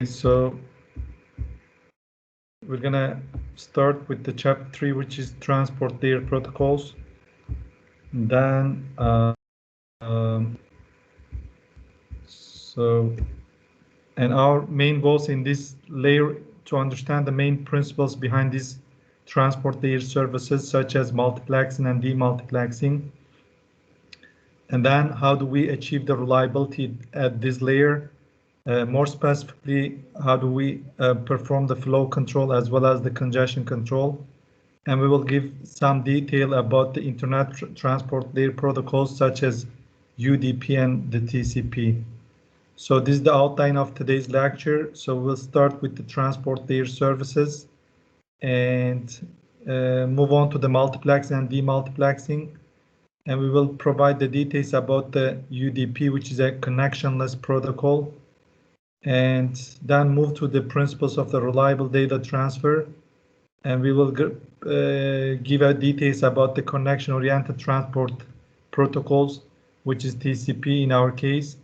So we're gonna start with the chapter 3, which is transport layer protocols. Then and our main goals in this layer to understand the main principles behind these transport layer services, such as multiplexing and demultiplexing. And then how do we achieve the reliability at this layer? More specifically, how do we perform the flow control as well as the congestion control? And we will give some detail about the Internet Transport Layer protocols such as UDP and the TCP. So this is the outline of today's lecture. So we'll start with the transport layer services and move on to the multiplexing and demultiplexing. And we will provide the details about the UDP, which is a connectionless protocol, and then move to the principles of the reliable data transfer. And we will give details about the connection-oriented transport protocols, which is TCP in our case.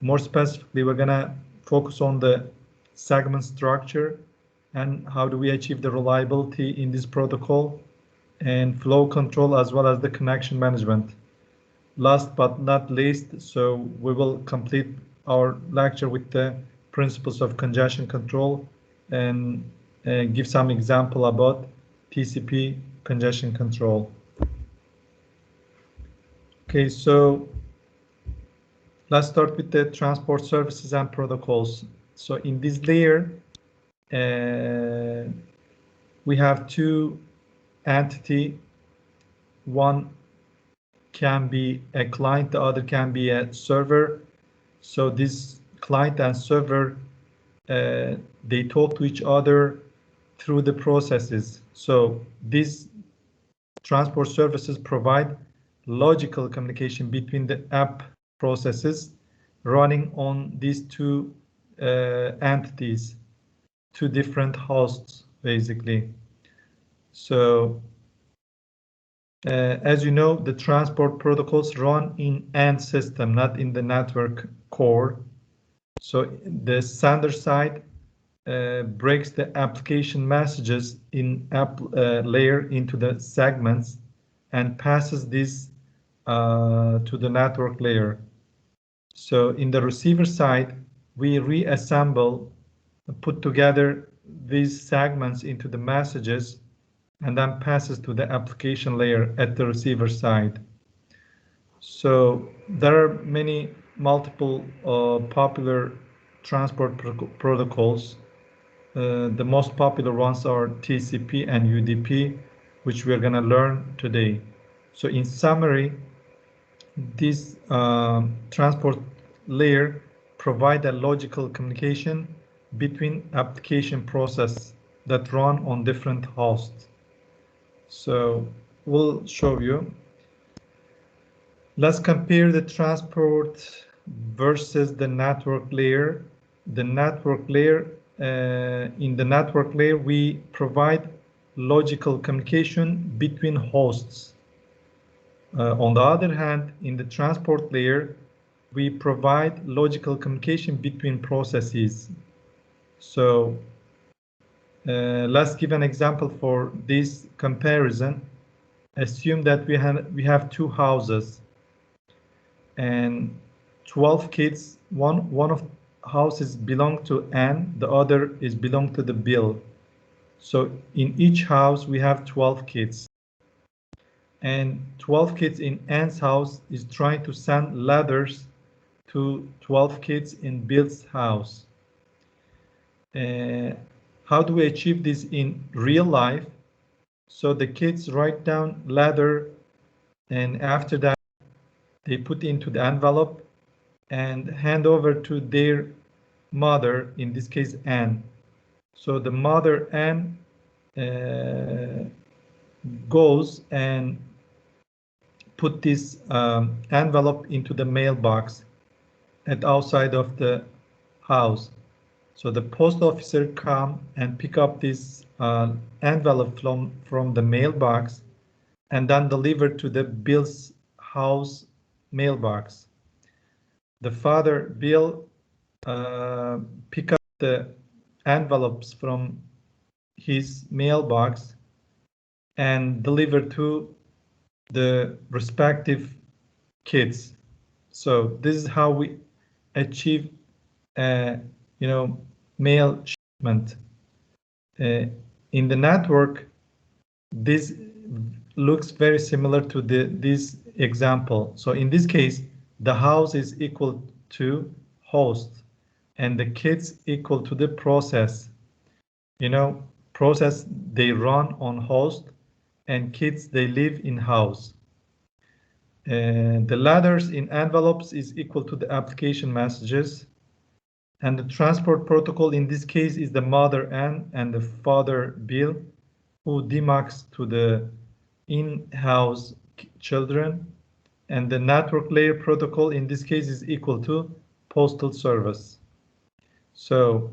More specifically, we're gonna focus on the segment structure and how do we achieve the reliability in this protocol, and flow control as well as the connection management. Last but not least, so we will complete our lecture with the principles of congestion control and give some example about TCP congestion control. Okay, so let's start with the transport services and protocols. So in this layer, we have two entities. One can be a client, the other can be a server. So this client and server, they talk to each other through the processes. So these transport services provide logical communication between the app processes running on these two entities, two different hosts, basically. So as you know, the transport protocols run in end system, not in the network core. So the sender side breaks the application messages in app layer into the segments and passes this to the network layer. So in the receiver side, we reassemble, put together these segments into the messages and then passes to the application layer at the receiver side. So there are many multiple popular transport protocols. The most popular ones are TCP and UDP, which we're going to learn today. So in summary, this transport layer provide a logical communication between application process that run on different hosts. So we'll show you. Let's compare the transport versus the network layer. The network layer, in the network layer, we provide logical communication between hosts. On the other hand, in the transport layer, we provide logical communication between processes. So let's give an example for this comparison. Assume that we have two houses and 12 kids. One of houses belong to Anne, the other is belong to the Bill. So in each house we have 12 kids. And 12 kids in Anne's house is trying to send letters to 12 kids in Bill's house. How do we achieve this in real life? So the kids write down letter, and after that they put into the envelope and hand over to their mother, in this case Anne. So the mother Anne goes and put this envelope into the mailbox at outside of the house. So the post officer come and pick up this envelope from the mailbox and then deliver to the Bill's house mailbox. The father Bill pick up the envelopes from his mailbox and deliver to the respective kids. So this is how we achieve, mail shipment. In the network, this looks very similar to this example. So in this case, the house is equal to host and the kids equal to the process. Process they run on host and kids they live in house. The ladders in envelopes is equal to the application messages. And the transport protocol in this case is the mother N and the father Bill, who demarks to the in-house children. And the network layer protocol in this case is equal to postal service. So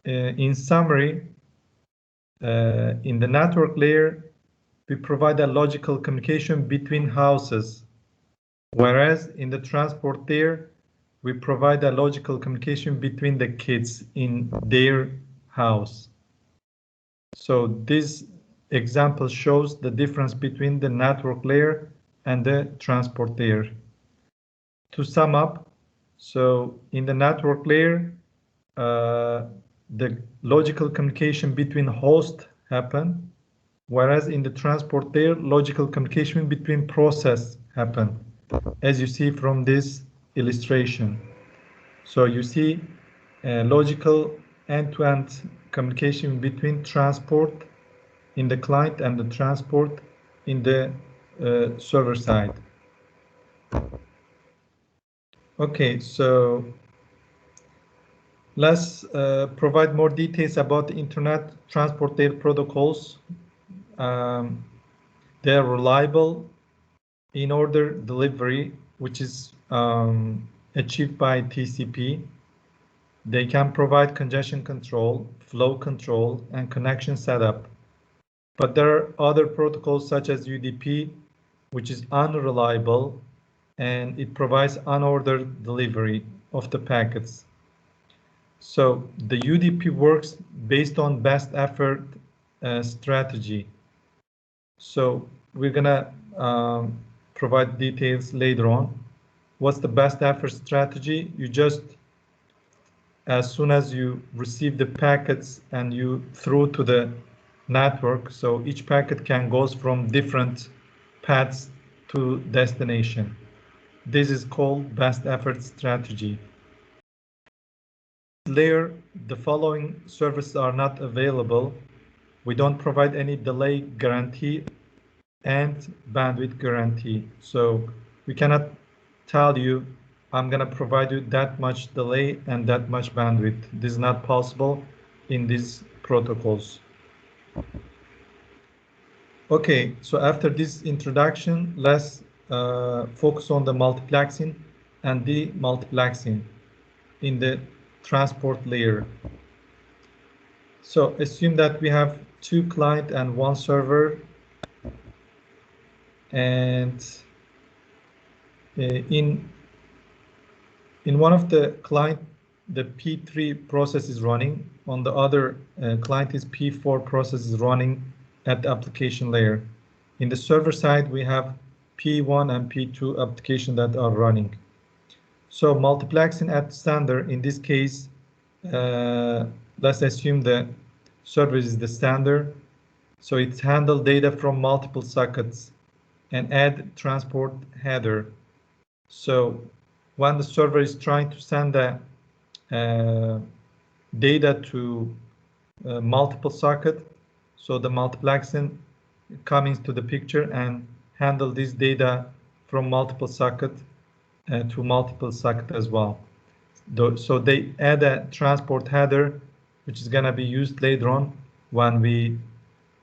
in summary, in the network layer, we provide a logical communication between houses, whereas in the transport layer, we provide a logical communication between the kids in their house. So this example shows the difference between the network layer and the transport layer. To sum up, so in the network layer, the logical communication between hosts happen, whereas in the transport layer, logical communication between process happen, as you see from this illustration. So you see logical end-to-end communication between transport in the client and the transport in the server side. Okay, so let's provide more details about the Internet Transport Layer protocols. They are reliable in-order delivery, which is achieved by TCP. They can provide congestion control, flow control, and connection setup. But there are other protocols such as UDP, which is unreliable, and it provides unordered delivery of the packets. So the UDP works based on best effort strategy. So we're gonna provide details later on. What's the best effort strategy? You just, as soon as you receive the packets and you throw to the network, so each packet can go from different paths to destination. This is called best effort strategy. Layer, the following services are not available. We don't provide any delay guarantee and bandwidth guarantee. So we cannot tell you, I'm going to provide you that much delay and that much bandwidth. This is not possible in these protocols. Okay, so after this introduction, let's focus on the multiplexing and demultiplexing in the transport layer. So assume that we have 2 client and 1 server, and in one of the client, the P3 process is running. On the other client is P4 process is running at the application layer. In the server side, we have P1 and P2 application that are running. So multiplexing at standard, in this case, let's assume the server is the standard. So it's handle data from multiple sockets and add transport header. So when the server is trying to send the data to multiple socket, so the multiplexing comes to the picture and handle this data from multiple socket to multiple socket as well. So they add a transport header, which is going to be used later on when we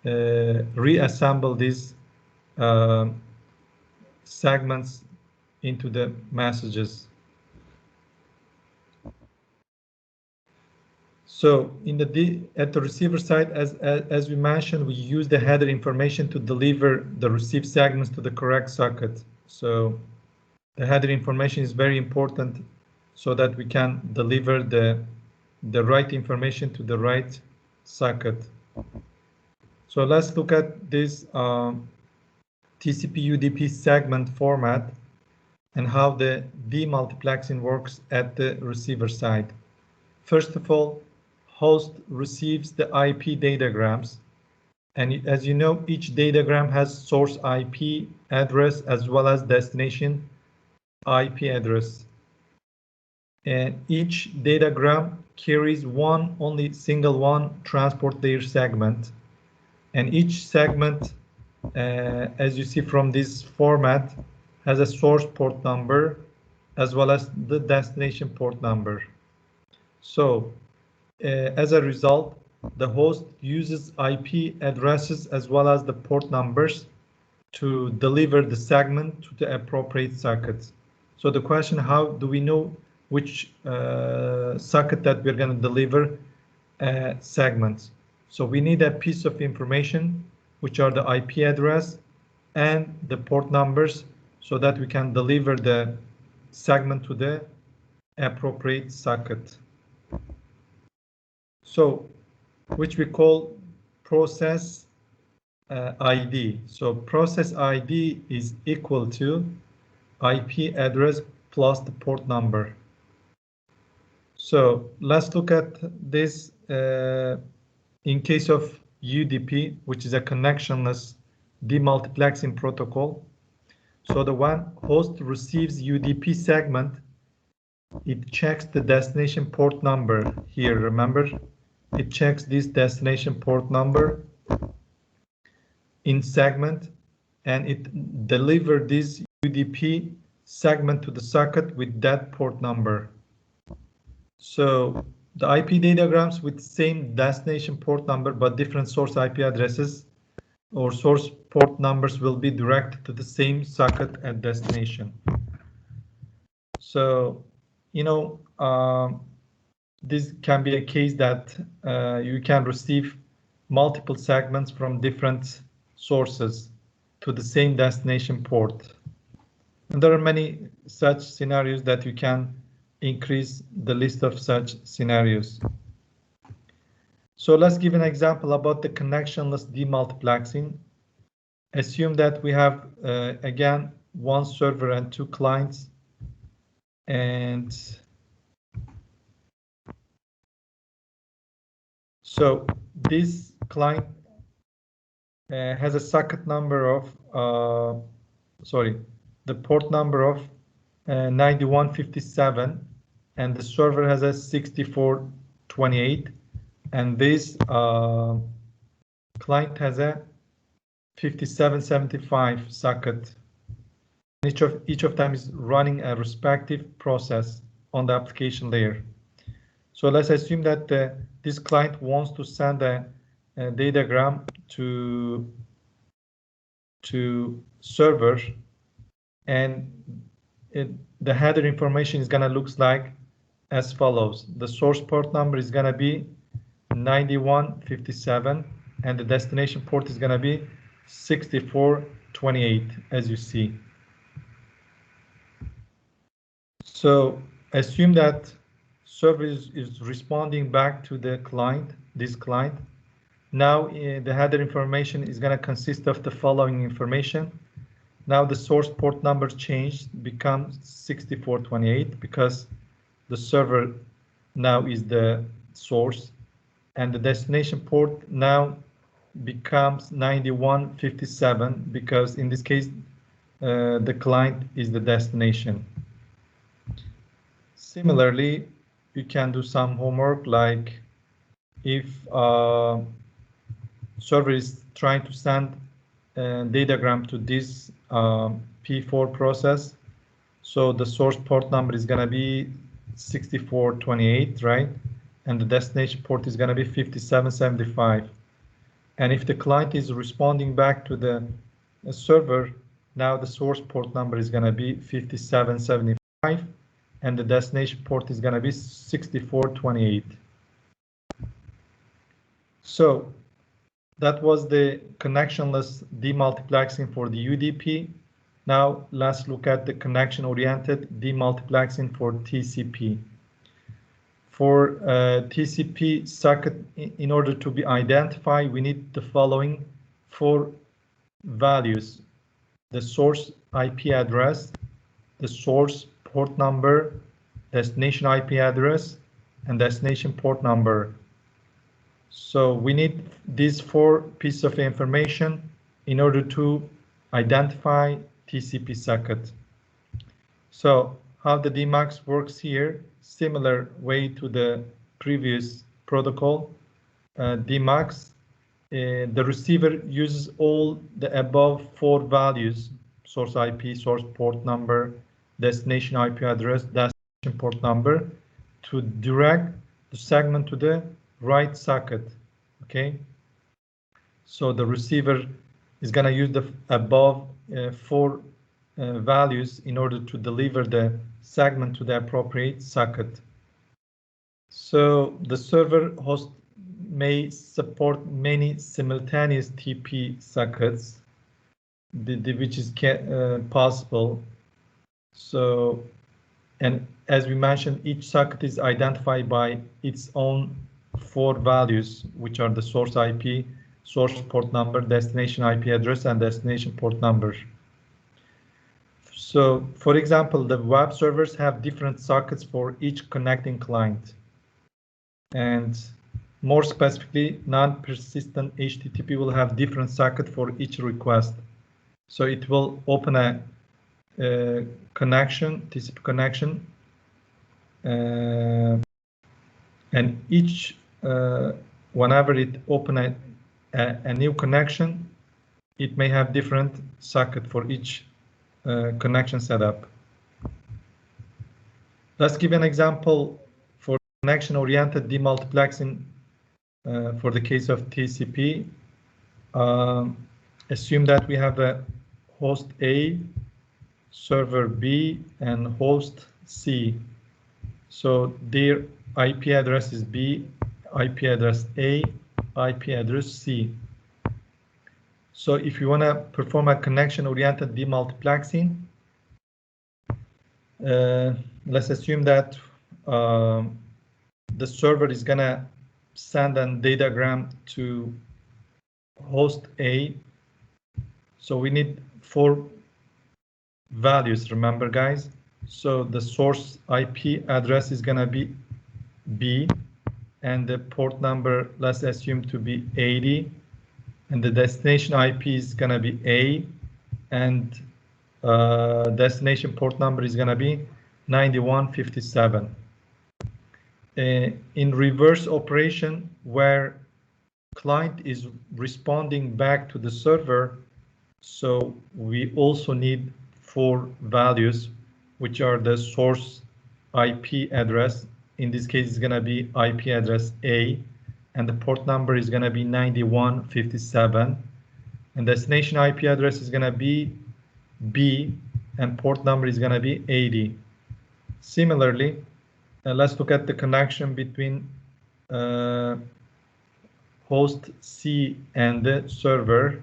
reassemble these segments into the messages. So at the receiver side, as we mentioned, we use the header information to deliver the received segments to the correct socket. So the header information is very important so that we can deliver the the right information to the right socket. So let's look at this TCP/UDP segment format and how the demultiplexing works at the receiver side. First of all, host receives the IP datagrams, and as you know, each datagram has source IP address as well as destination IP address. And each datagram carries only single one transport layer segment, and each segment, as you see from this format, has a source port number as well as the destination port number. So as a result, the host uses IP addresses as well as the port numbers to deliver the segment to the appropriate sockets. So the question, how do we know which socket that we're going to deliver segments? So we need a piece of information, which are the IP address and the port numbers, so that we can deliver the segment to the appropriate socket. So, which we call process ID. So process ID is equal to IP address plus the port number. So let's look at this in case of UDP, which is a connectionless demultiplexing protocol. So the one host receives UDP segment, it checks the destination port number here, remember? It checks this destination port number in segment, and it delivers this UDP segment to the socket with that port number. So the IP datagrams with same destination port number but different source IP addresses or source port numbers will be directed to the same socket at destination. So, you know, this can be a case that you can receive multiple segments from different sources to the same destination port. And there are many such scenarios that you can increase the list of such scenarios. So let's give an example about the connectionless demultiplexing. Assume that we have, again, one server and two clients, and so this client has a socket number of, the port number of 9157, and the server has a 6428, and this client has a 5775 socket. Each of them is running a respective process on the application layer. So let's assume that this client wants to send a datagram to server, and the header information is gonna look like as follows. The source port number is gonna be 9157, and the destination port is gonna be 6428, as you see. So assume that server is responding back to the client, this client. Now the header information is going to consist of the following information. Now the source port number changed, becomes 6428 because the server now is the source, and the destination port now becomes 9157 because in this case the client is the destination. Similarly, you can do some homework, like if server is trying to send a datagram to this P4 process, so the source port number is going to be 6428, right? And the destination port is going to be 5775. And if the client is responding back to the server, now the source port number is going to be 5775, and the destination port is going to be 6428. So that was the connectionless demultiplexing for the UDP. Now let's look at the connection-oriented demultiplexing for TCP. For TCP socket, in order to be identified, we need the following 4 values: the source IP address, the source port number, destination IP address, and destination port number. So we need these 4 pieces of information in order to identify TCP socket. So how the DMAX works here, similar way to the previous protocol, DMAX, the receiver uses all the above 4 values: source IP, source port number, destination IP address, destination port number, to direct the segment to the right socket. Okay, so the receiver is going to use the above 4 values in order to deliver the segment to the appropriate socket. So the server host may support many simultaneous TP sockets, which is possible. So, and as we mentioned, each socket is identified by its own 4 values, which are the source IP, source port number, destination IP address, and destination port number. So, for example, the web servers have different sockets for each connecting client. And more specifically, non-persistent HTTP will have different socket for each request. So it will open a connection, TCP connection, and each whenever it open a new connection, it may have different socket for each connection setup. Let's give an example for connection-oriented demultiplexing for the case of TCP. Assume that we have a host A, server B, and host C. So their IP address is B, IP address A, IP address C. So if you want to perform a connection-oriented demultiplexing, let's assume that the server is going to send a datagram to host A. So we need 4 values, remember guys? So the source IP address is going to be B, and the port number, let's assume to be 80, and the destination IP is going to be A, and destination port number is going to be 9157. In reverse operation, where client is responding back to the server, so we also need 4 values, which are the source IP address. In this case, it's going to be IP address A, and the port number is going to be 9157, and destination IP address is going to be B, and port number is going to be 80. Similarly, let's look at the connection between host C and the server.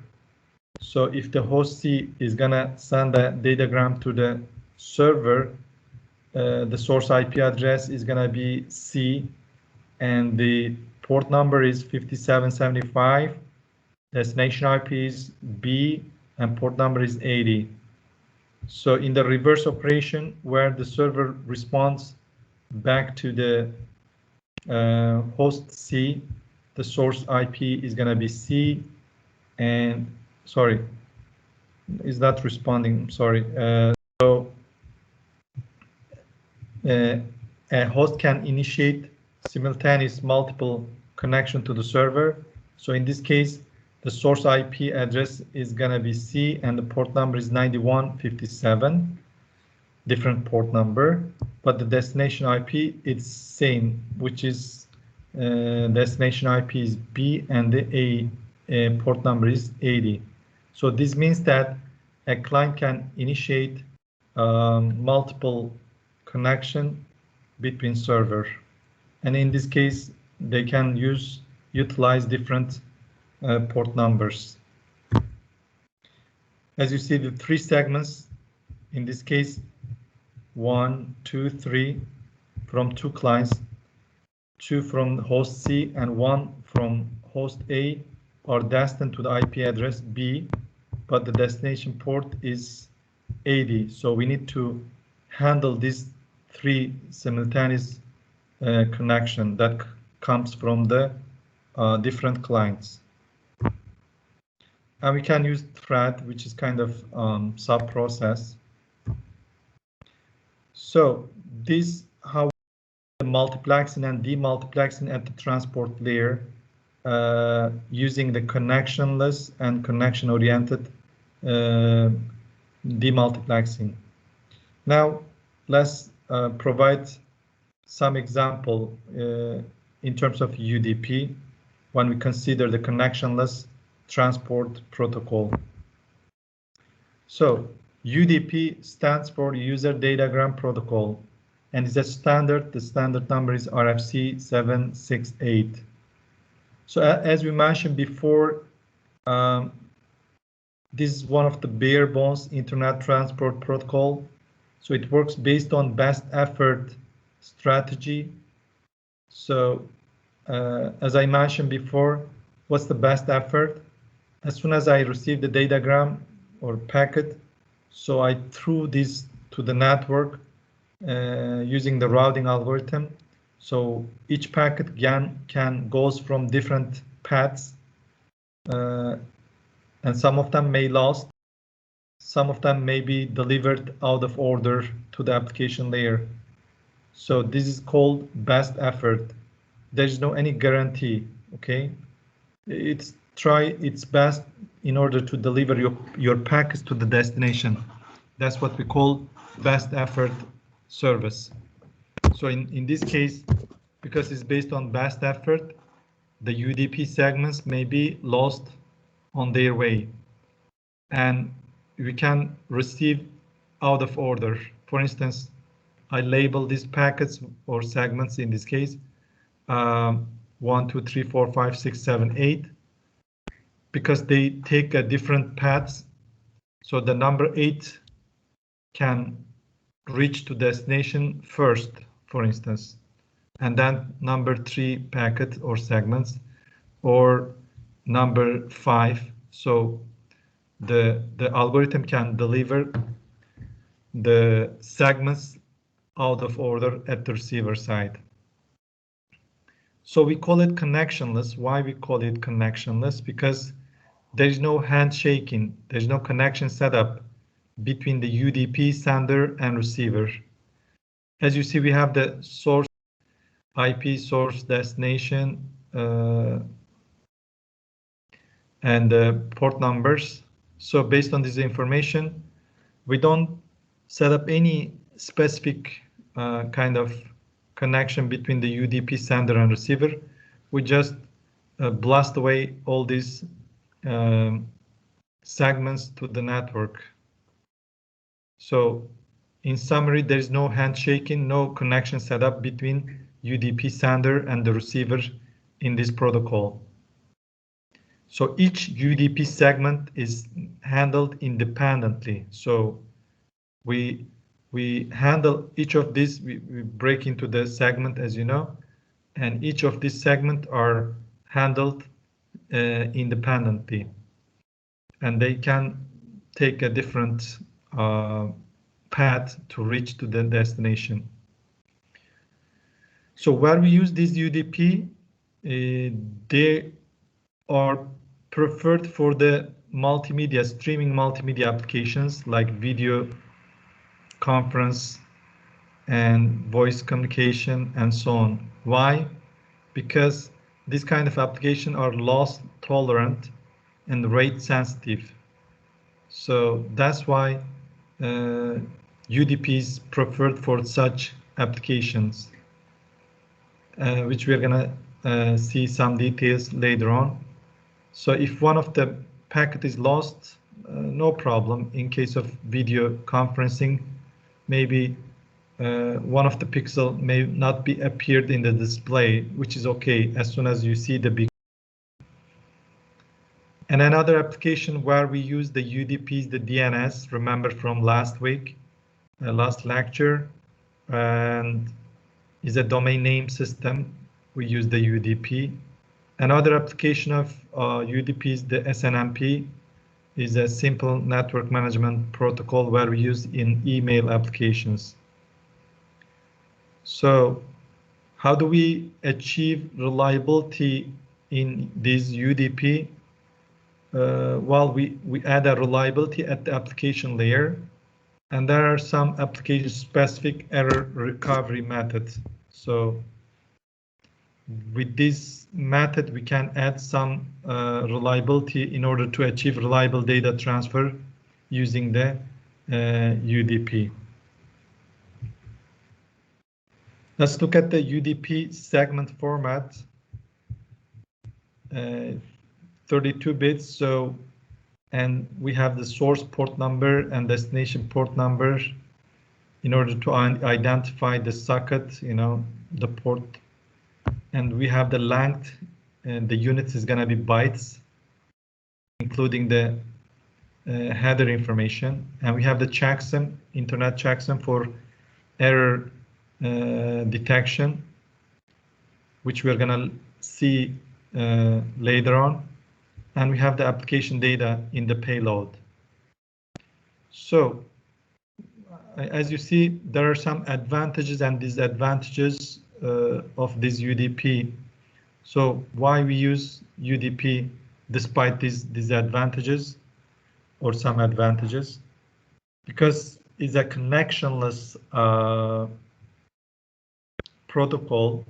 So if the host C is going to send a datagram to the server, the source IP address is going to be C, and the port number is 5775. Destination IP is B, and port number is 80. So in the reverse operation, where the server responds back to the host C, the source IP is going to be C, and sorry, is that responding? Sorry. So a host can initiate simultaneous multiple connection to the server. So in this case, the source IP address is going to be C, and the port number is 9157, different port number, but the destination IP is same, which is destination IP is B, and the port number is 80. So this means that a client can initiate multiple connection between server, and in this case they can utilize different port numbers. As you see, the 3 segments, in this case 1, 2, 3, from 2 clients, 2 from host C and 1 from host A are destined to the IP address B, but the destination port is 80. So we need to handle these 3 simultaneous connection that comes from the different clients. And we can use thread, which is kind of sub-process. So this how the multiplexing and demultiplexing at the transport layer using the connectionless and connection-oriented demultiplexing. Now let's provide some example in terms of UDP when we consider the connectionless transport protocol. So UDP stands for User Datagram Protocol and is a standard. The standard number is RFC 768. So as we mentioned before, this is one of the bare bones Internet Transport Protocol. So it works based on best effort strategy. So as I mentioned before, what's the best effort? As soon as I receive the datagram or packet, so I threw this to the network using the routing algorithm. So each packet goes from different paths, and some of them may lost, some of them may be delivered out of order to the application layer. So this is called best effort. There's no any guarantee, okay? It's try its best in order to deliver your packets to the destination. That's what we call best effort service. So in this case, because it's based on best effort, the UDP segments may be lost on their way. And we can receive out of order. For instance, I label these packets or segments in this case 1, 2, 3, 4, 5, 6, 7, 8 because they take a different paths. So the number 8 can reach to destination first, for instance, and then number 3 packet or segments, or number 5. So the algorithm can deliver the segments out of order at the receiver side. So we call it connectionless. Why we call it connectionless? Because there is no handshaking, there's no connection setup between the UDP sender and receiver. As you see, we have the source IP, source destination, and the port numbers. So based on this information, we don't set up any specific kind of connection between the UDP sender and receiver. We just blast away all these segments to the network. So in summary, there is no handshaking, no connection set up between UDP sender and the receiver in this protocol. So each UDP segment is handled independently. So we handle each of these, we break into the segment, as you know, and each of these segments are handled independently, and they can take a different path to reach to the destination. So where we use this UDP, they are preferred for the multimedia, streaming multimedia applications like video conference and voice communication and so on. Why? Because this kind of application are loss tolerant and rate sensitive. So that's why UDP is preferred for such applications, which we're gonna see some details later on. So if one of the packet is lost, no problem. In case of video conferencing, maybe one of the pixel may not be appeared in the display, which is okay as soon as you see the big. And another application where we use the UDPs, the DNS, remember from last week, last lecture, and is a domain name system. we use the UDP. Another application of UDP is the SNMP, is a simple network management protocol where we use in email applications. So how do we achieve reliability in this UDP? Well, we add a reliability at the application layer, and there are some application-specific error recovery methods. So with this method, we can add some reliability in order to achieve reliable data transfer using the UDP. Let's look at the UDP segment format. 32 bits, so, and we have the source port number and destination port number in order to identify the socket, the port. And we have the length, and the units is going to be bytes, including the header information. And we have the checksum, internet checksum for error detection, which we're going to see later on. And we have the application data in the payload. So as you see, there are some advantages and disadvantages of this UDP. So why we use UDP despite these disadvantages or some advantages? Because it's a connectionless protocol.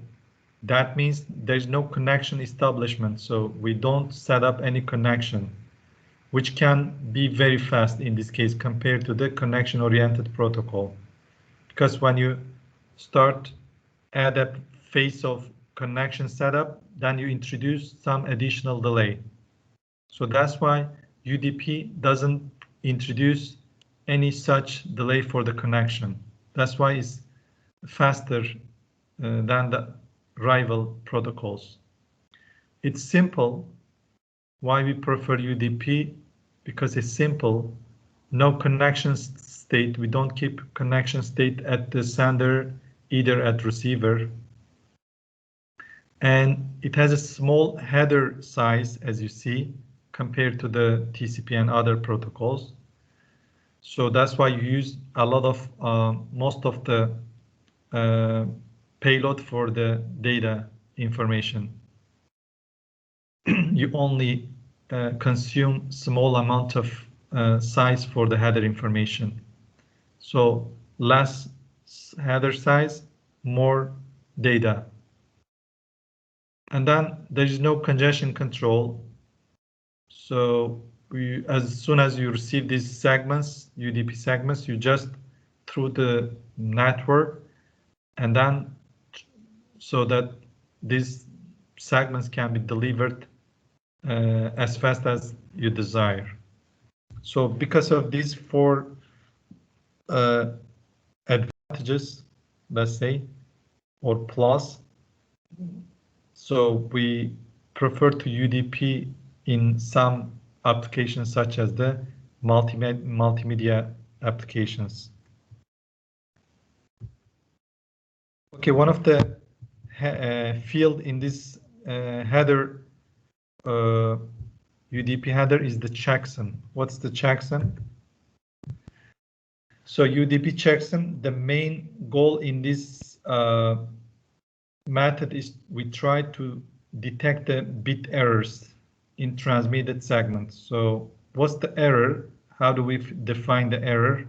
That means there's no connection establishment. So we don't set up any connection, which can be very fast in this case compared to the connection-oriented protocol. Because when you start add a phase of connection setup, then you introduce some additional delay. So that's why UDP doesn't introduce any such delay for the connection. That's why it's faster than the rival protocols. It's simple. Why we prefer UDP? Because it's simple. No connection state. We don't keep connection state at the sender, either at receiver. And it has a small header size, as you see, compared to the TCP and other protocols. So that's why you use a lot of most of the payload for the data information. You only consume small amount of size for the header information. So less header size, more data. And then there is no congestion control. So as soon as you receive these segments, UDP segments, you just through the network, and then so that these segments can be delivered as fast as you desire. So because of these four advantages, let's say, or plus, so we prefer to UDP in some applications such as the multimedia applications. Okay, one of the field in this header, UDP header, is the checksum. What's the checksum? So UDP checksum, the main goal in this method is we try to detect the bit errors in transmitted segments. So what's the error? How do we define the error?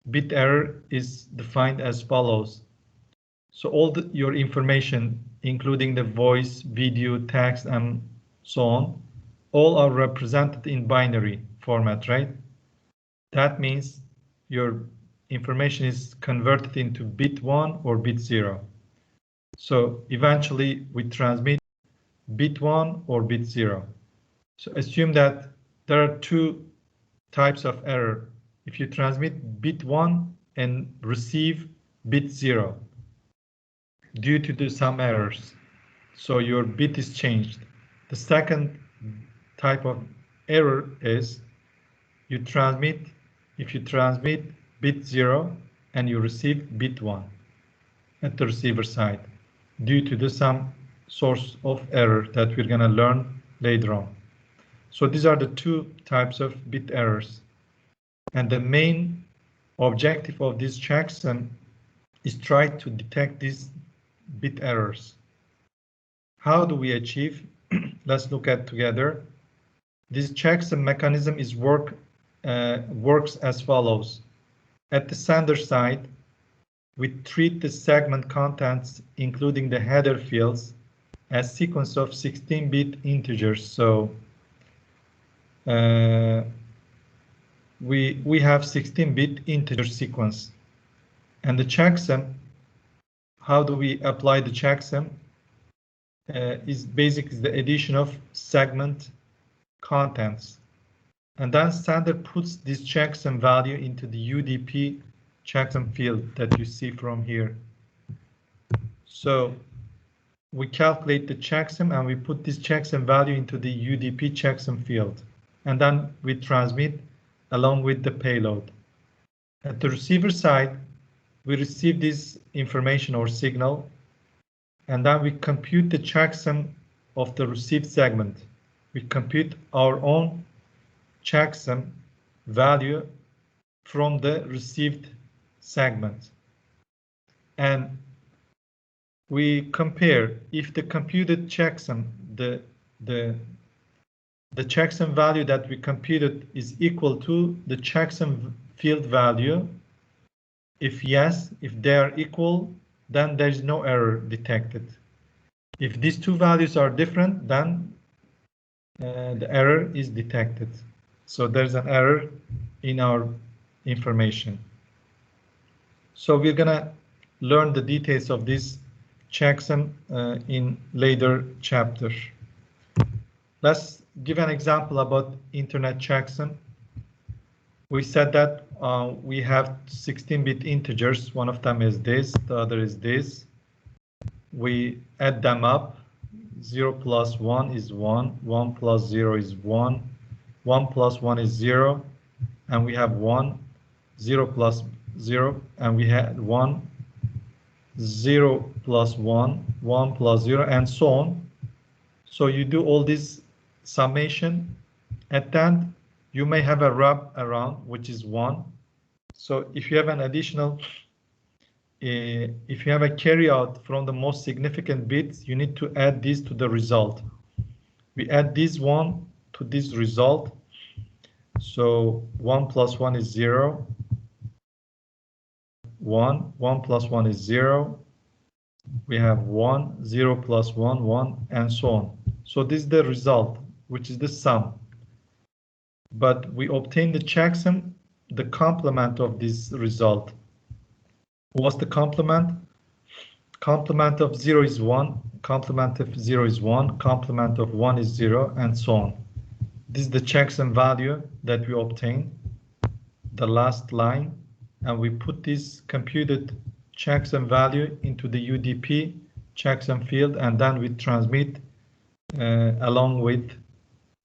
Bit error is defined as follows. So all your information, including the voice, video, text, and so on, all are represented in binary format, right? That means your information is converted into bit 1 or bit 0. So eventually we transmit bit 1 or bit 0. So assume that there are two types of error. If you transmit bit 1 and receive bit 0 due to some errors, so your bit is changed. The second type of error is if you transmit bit 0 and you receive bit 1 at the receiver side due to some source of error that we're going to learn later on. So these are the two types of bit errors. And the main objective of this checksum is try to detect these bit errors. How do we achieve? Let's look at together. This checksum mechanism works as follows. At the sender side, we treat the segment contents, including the header fields, as sequence of 16-bit integers. So we have 16-bit integer sequence. And the checksum, how do we apply the checksum? Is basically the addition of segment contents. And then sender puts this checksum value into the UDP checksum field that you see from here. So we calculate the checksum and we put this checksum value into the UDP checksum field. And then we transmit along with the payload. At the receiver side, we receive this information or signal, and then we compute the checksum of the received segment. We compute our own checksum value from the received segment. And we compare if the computed checksum, the checksum value that we computed is equal to the checksum field value. If yes, if they are equal, then there is no error detected. If these two values are different, then the error is detected. So there's an error in our information. So we're gonna learn the details of this checksum in later chapter. Let's give an example about internet checksum. We said that we have 16-bit integers. One of them is this, the other is this. We add them up. 0 plus 1 is 1, 1 plus 0 is 1, 1 plus 1 is 0, and we have 1, 0 plus 0, and we had 1, 0 plus 1, 1 plus 0, and so on. So you do all this summation. At the end, you may have a wrap around, which is 1. So if you have an additional, if you have a carry out from the most significant bits, you need to add this to the result. We add this 1 to this result. So 1 plus 1 is 0. 1, 1 plus 1 is 0. We have 1, 0 plus 1, 1, and so on. So this is the result, which is the sum. But we obtain the checksum, the complement of this result. What's the complement? Complement of 0 is 1, complement of 0 is 1, complement of 1 is 0, and so on. This is the checksum value that we obtain, the last line, and we put this computed checksum value into the UDP checksum field, and then we transmit along with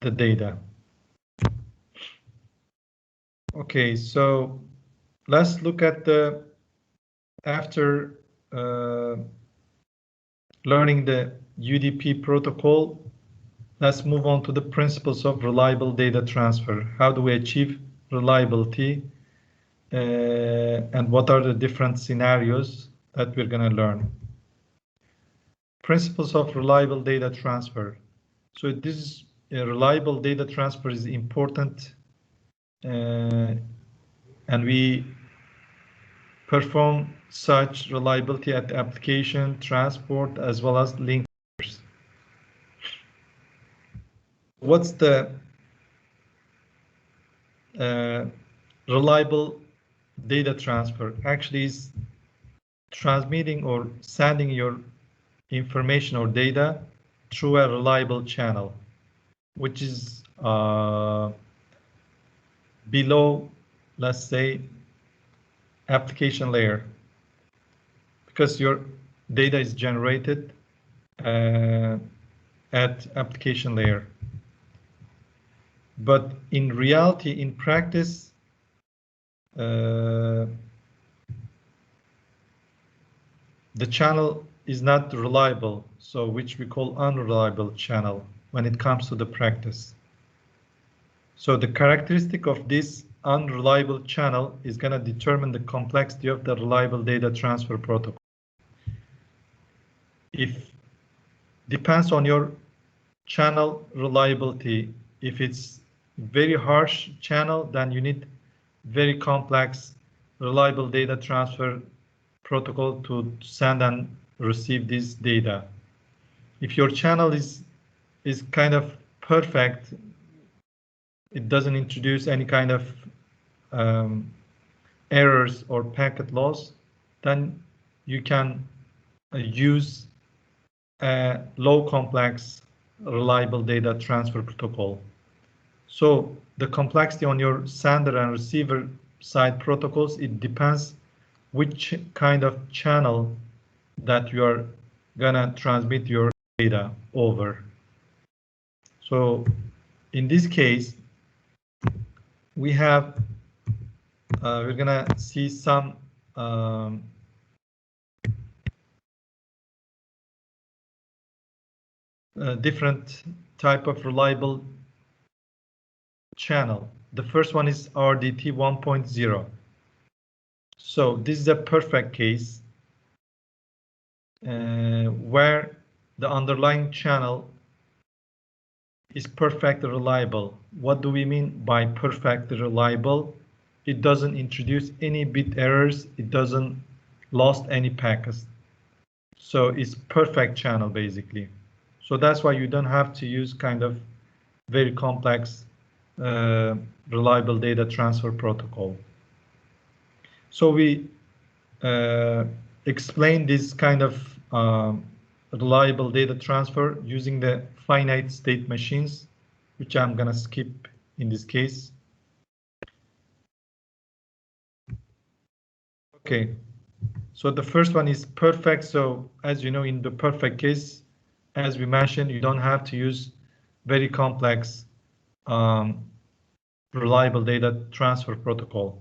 the data. Okay, so let's look at the, after learning the UDP protocol, let's move on to the principles of reliable data transfer. How do we achieve reliability and what are the different scenarios that we're going to learn? Principles of reliable data transfer. So this is reliable data transfer is important, and we perform such reliability at the application, transport, as well as link layers. What's the reliable data transfer? Actually, is transmitting or sending your information or data through a reliable channel, which is below, let's say, application layer, because your data is generated at application layer. But in reality, in practice, the channel is not reliable. so which we call unreliable channel when it comes to the practice. So the characteristic of this unreliable channel is going to determine the complexity of the reliable data transfer protocol. If depends on your channel reliability. If it's very harsh channel, then you need very complex reliable data transfer protocol to send and receive this data. If your channel is kind of perfect, it doesn't introduce any kind of errors or packet loss, then you can use a low complex reliable data transfer protocol. So the complexity on your sender and receiver side protocols, it depends which kind of channel that you are gonna transmit your data over. So in this case, we have we're gonna see some different type of reliable channel. The first one is RDT 1.0. So this is a perfect case where the underlying channel is perfectly reliable. What do we mean by perfectly reliable? It doesn't introduce any bit errors. It doesn't lost any packets. So it's perfect channel basically. So that's why you don't have to use kind of very complex reliable data transfer protocol. So we explain this kind of reliable data transfer using the finite state machines, which I'm gonna skip in this case. Okay, so the first one is perfect. So as you know, in the perfect case, as we mentioned, you don't have to use very complex reliable data transfer protocol.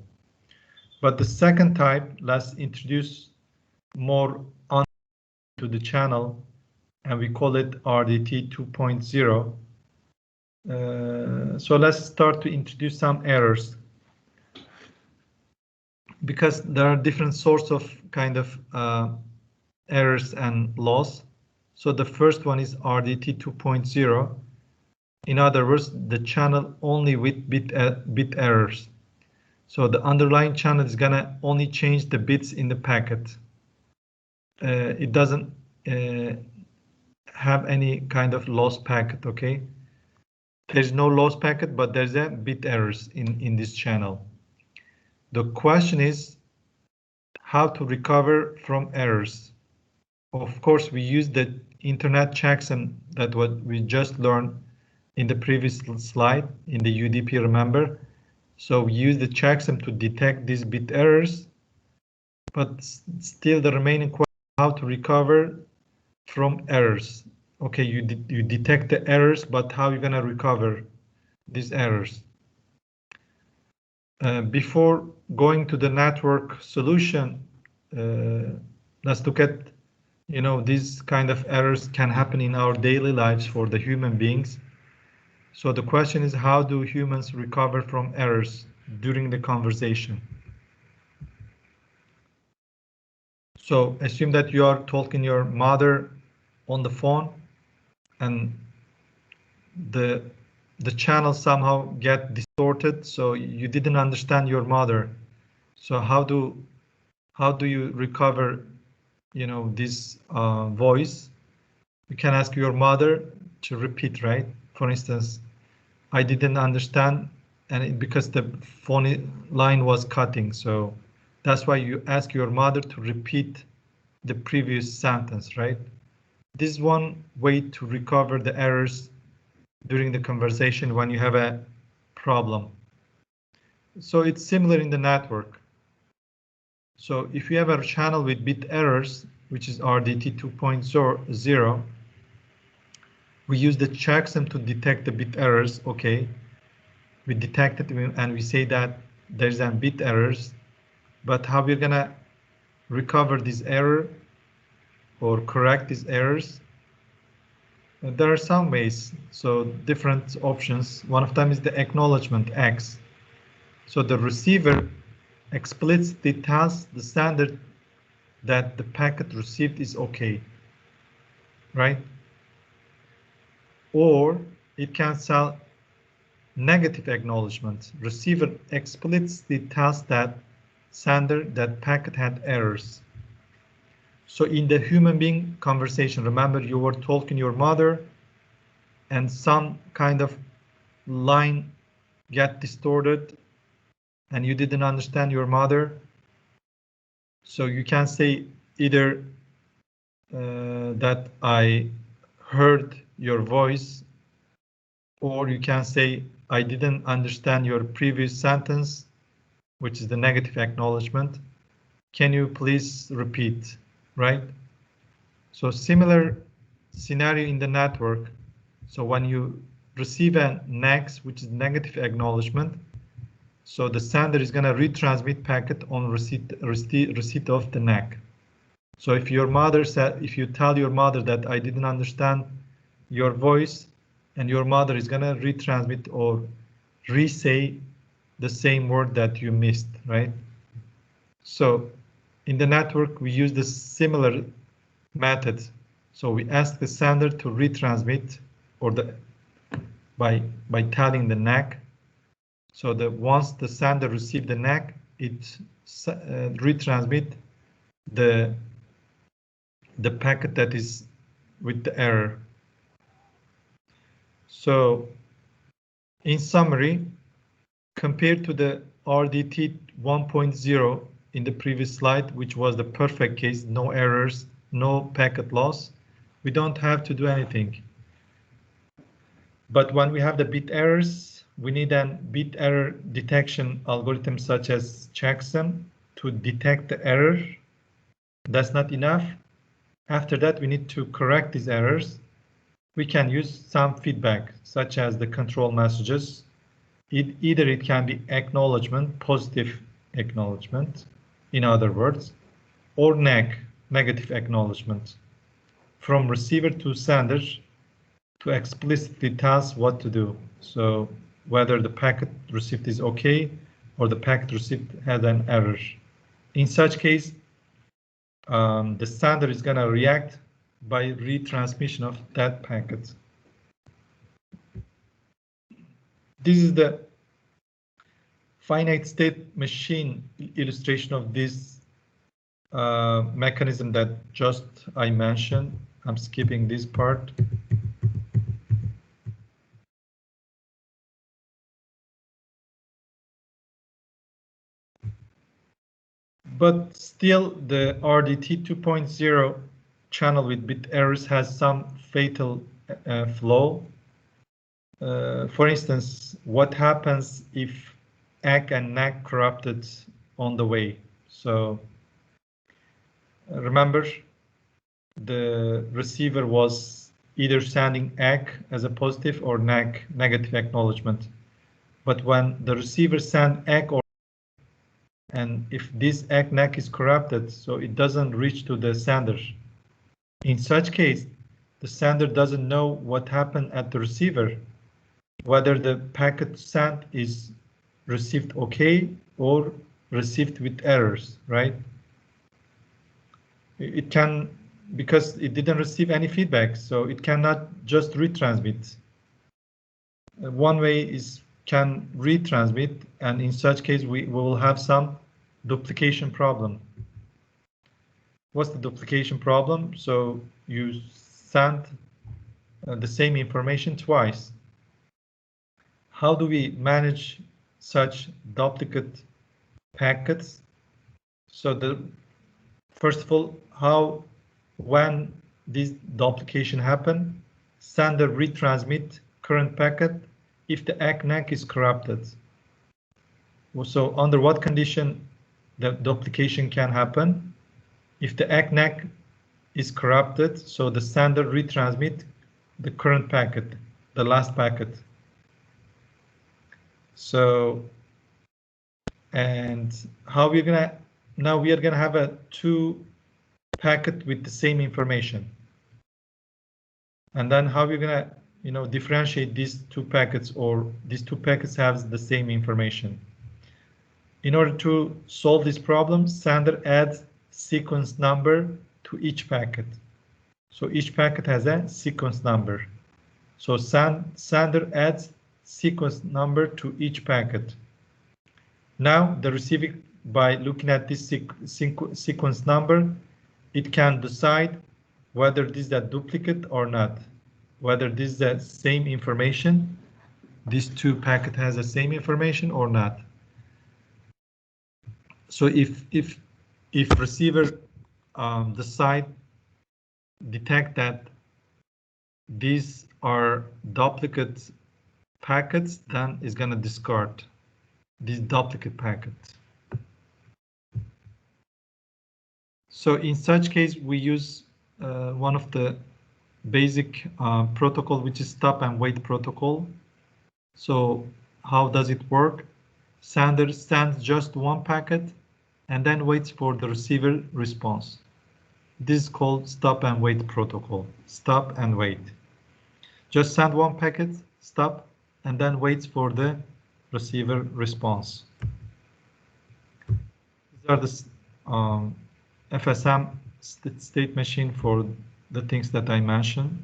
But the second type, let's introduce more on to the channel, and we call it RDT 2.0. So let's start to introduce some errors, because there are different sorts of kind of errors and loss. So the first one is RDT 2.0. In other words, the channel only with bit errors. So the underlying channel is gonna only change the bits in the packet. It doesn't have any kind of lost packet, okay? There's no lost packet, but there's a bit errors in this channel. The question is how to recover from errors. Of course, we use the internet checksum that what we just learned in the previous slide in the UDP, remember? So we use the checksum to detect these bit errors, but still the remaining question is how to recover from errors. Okay, you detect the errors, but how are you gonna recover these errors? Before going to the network solution, let's look at, you know, these kind of errors can happen in our daily lives for the human beings. So the question is, how do humans recover from errors during the conversation? So assume that you are talking to your mother on the phone and the channel somehow get distorted, so you didn't understand your mother. So how do you recover, you know, this voice? You can ask your mother to repeat, right? For instance, I didn't understand, and because the phone line was cutting, so that's why you ask your mother to repeat the previous sentence, right? This is one way to recover the errors during the conversation when you have a problem. So it's similar in the network. So if you have a channel with bit errors, which is RDT 2.0, we use the checksum to detect the bit errors. Okay, we detect it and we say that there's a bit errors, but how we're gonna recover this error or correct these errors? There are some ways, so different options. One of them is the acknowledgement X. So the receiver explicitly tells the sender that the packet received is okay, right? Or it can sell negative acknowledgement. Receiver explicitly tells that sender that packet had errors. So in the human being conversation, remember you were talking to your mother and some kind of line get distorted and you didn't understand your mother. So you can say either that I heard your voice, or you can say I didn't understand your previous sentence, which is the negative acknowledgement. Can you please repeat, right? So similar scenario in the network. So when you receive a next, which is negative acknowledgement, so the sender is going to retransmit packet on receipt of the NAC. So if your mother said, if you tell your mother that I didn't understand your voice, and your mother is going to retransmit or re-say the same word that you missed, right? So in the network, we use the similar method. So we ask the sender to retransmit or by telling the NAC. So that once the sender received the NAC, it retransmit the packet that is with the error. So in summary, compared to the RDT 1.0 in the previous slide, which was the perfect case, no errors, no packet loss, we don't have to do anything. But when we have the bit errors, we need a bit error detection algorithm such as checksum to detect the error. That's not enough. After that, we need to correct these errors. We can use some feedback, such as the control messages. Either it can be acknowledgement, positive acknowledgement, in other words, or negative acknowledgement, from receiver to sender to explicitly tell us what to do. So whether the packet received is okay or the packet received had an error. In such case, the sender is going to react by retransmission of that packet. This is the finite state machine illustration of this mechanism that just I mentioned. I'm skipping this part. But still, the RDT 2.0 channel with bit errors has some fatal flaw. For instance, what happens if ACK and NAC corrupted on the way? So remember, the receiver was either sending ACK as a positive or NAC negative acknowledgement. But when the receiver sent ACK and if this ACK NAC is corrupted, so it doesn't reach to the sender. In such case, the sender doesn't know what happened at the receiver, whether the packet sent is received okay or received with errors, right? It can, because it didn't receive any feedback, so it cannot just retransmit. One way is can retransmit, and in such case we will have some duplication problem. What's the duplication problem? So you send the same information twice. How do we manage such duplicate packets? So first of all, when this duplication happen, sender retransmit current packet if the ACK/NAC is corrupted. So under what condition the duplication can happen? If the ACK/NAC is corrupted, so the sender retransmit the current packet, the last packet. So, and how we're gonna, now we are gonna have a two packet with the same information. And then how you're gonna differentiate these two packets, or these two packets have the same information. In order to solve this problem, sender adds sequence number to each packet. So each packet has a sequence number. So sender adds sequence number to each packet. Now the receiver, by looking at this sequence number, it can decide whether this is a duplicate or not, whether this is the same information, these two packet has the same information or not. So if receiver detect that these are duplicate packets, then it's going to discard these duplicate packets. So in such case, we use one of the basic protocol, which is stop and wait protocol. So how does it work? Sender sends just one packet and then waits for the receiver response. This is called stop and wait protocol. Stop and wait. Just send one packet, stop, and then waits for the receiver response. These are the FSM state machine for the things that I mentioned.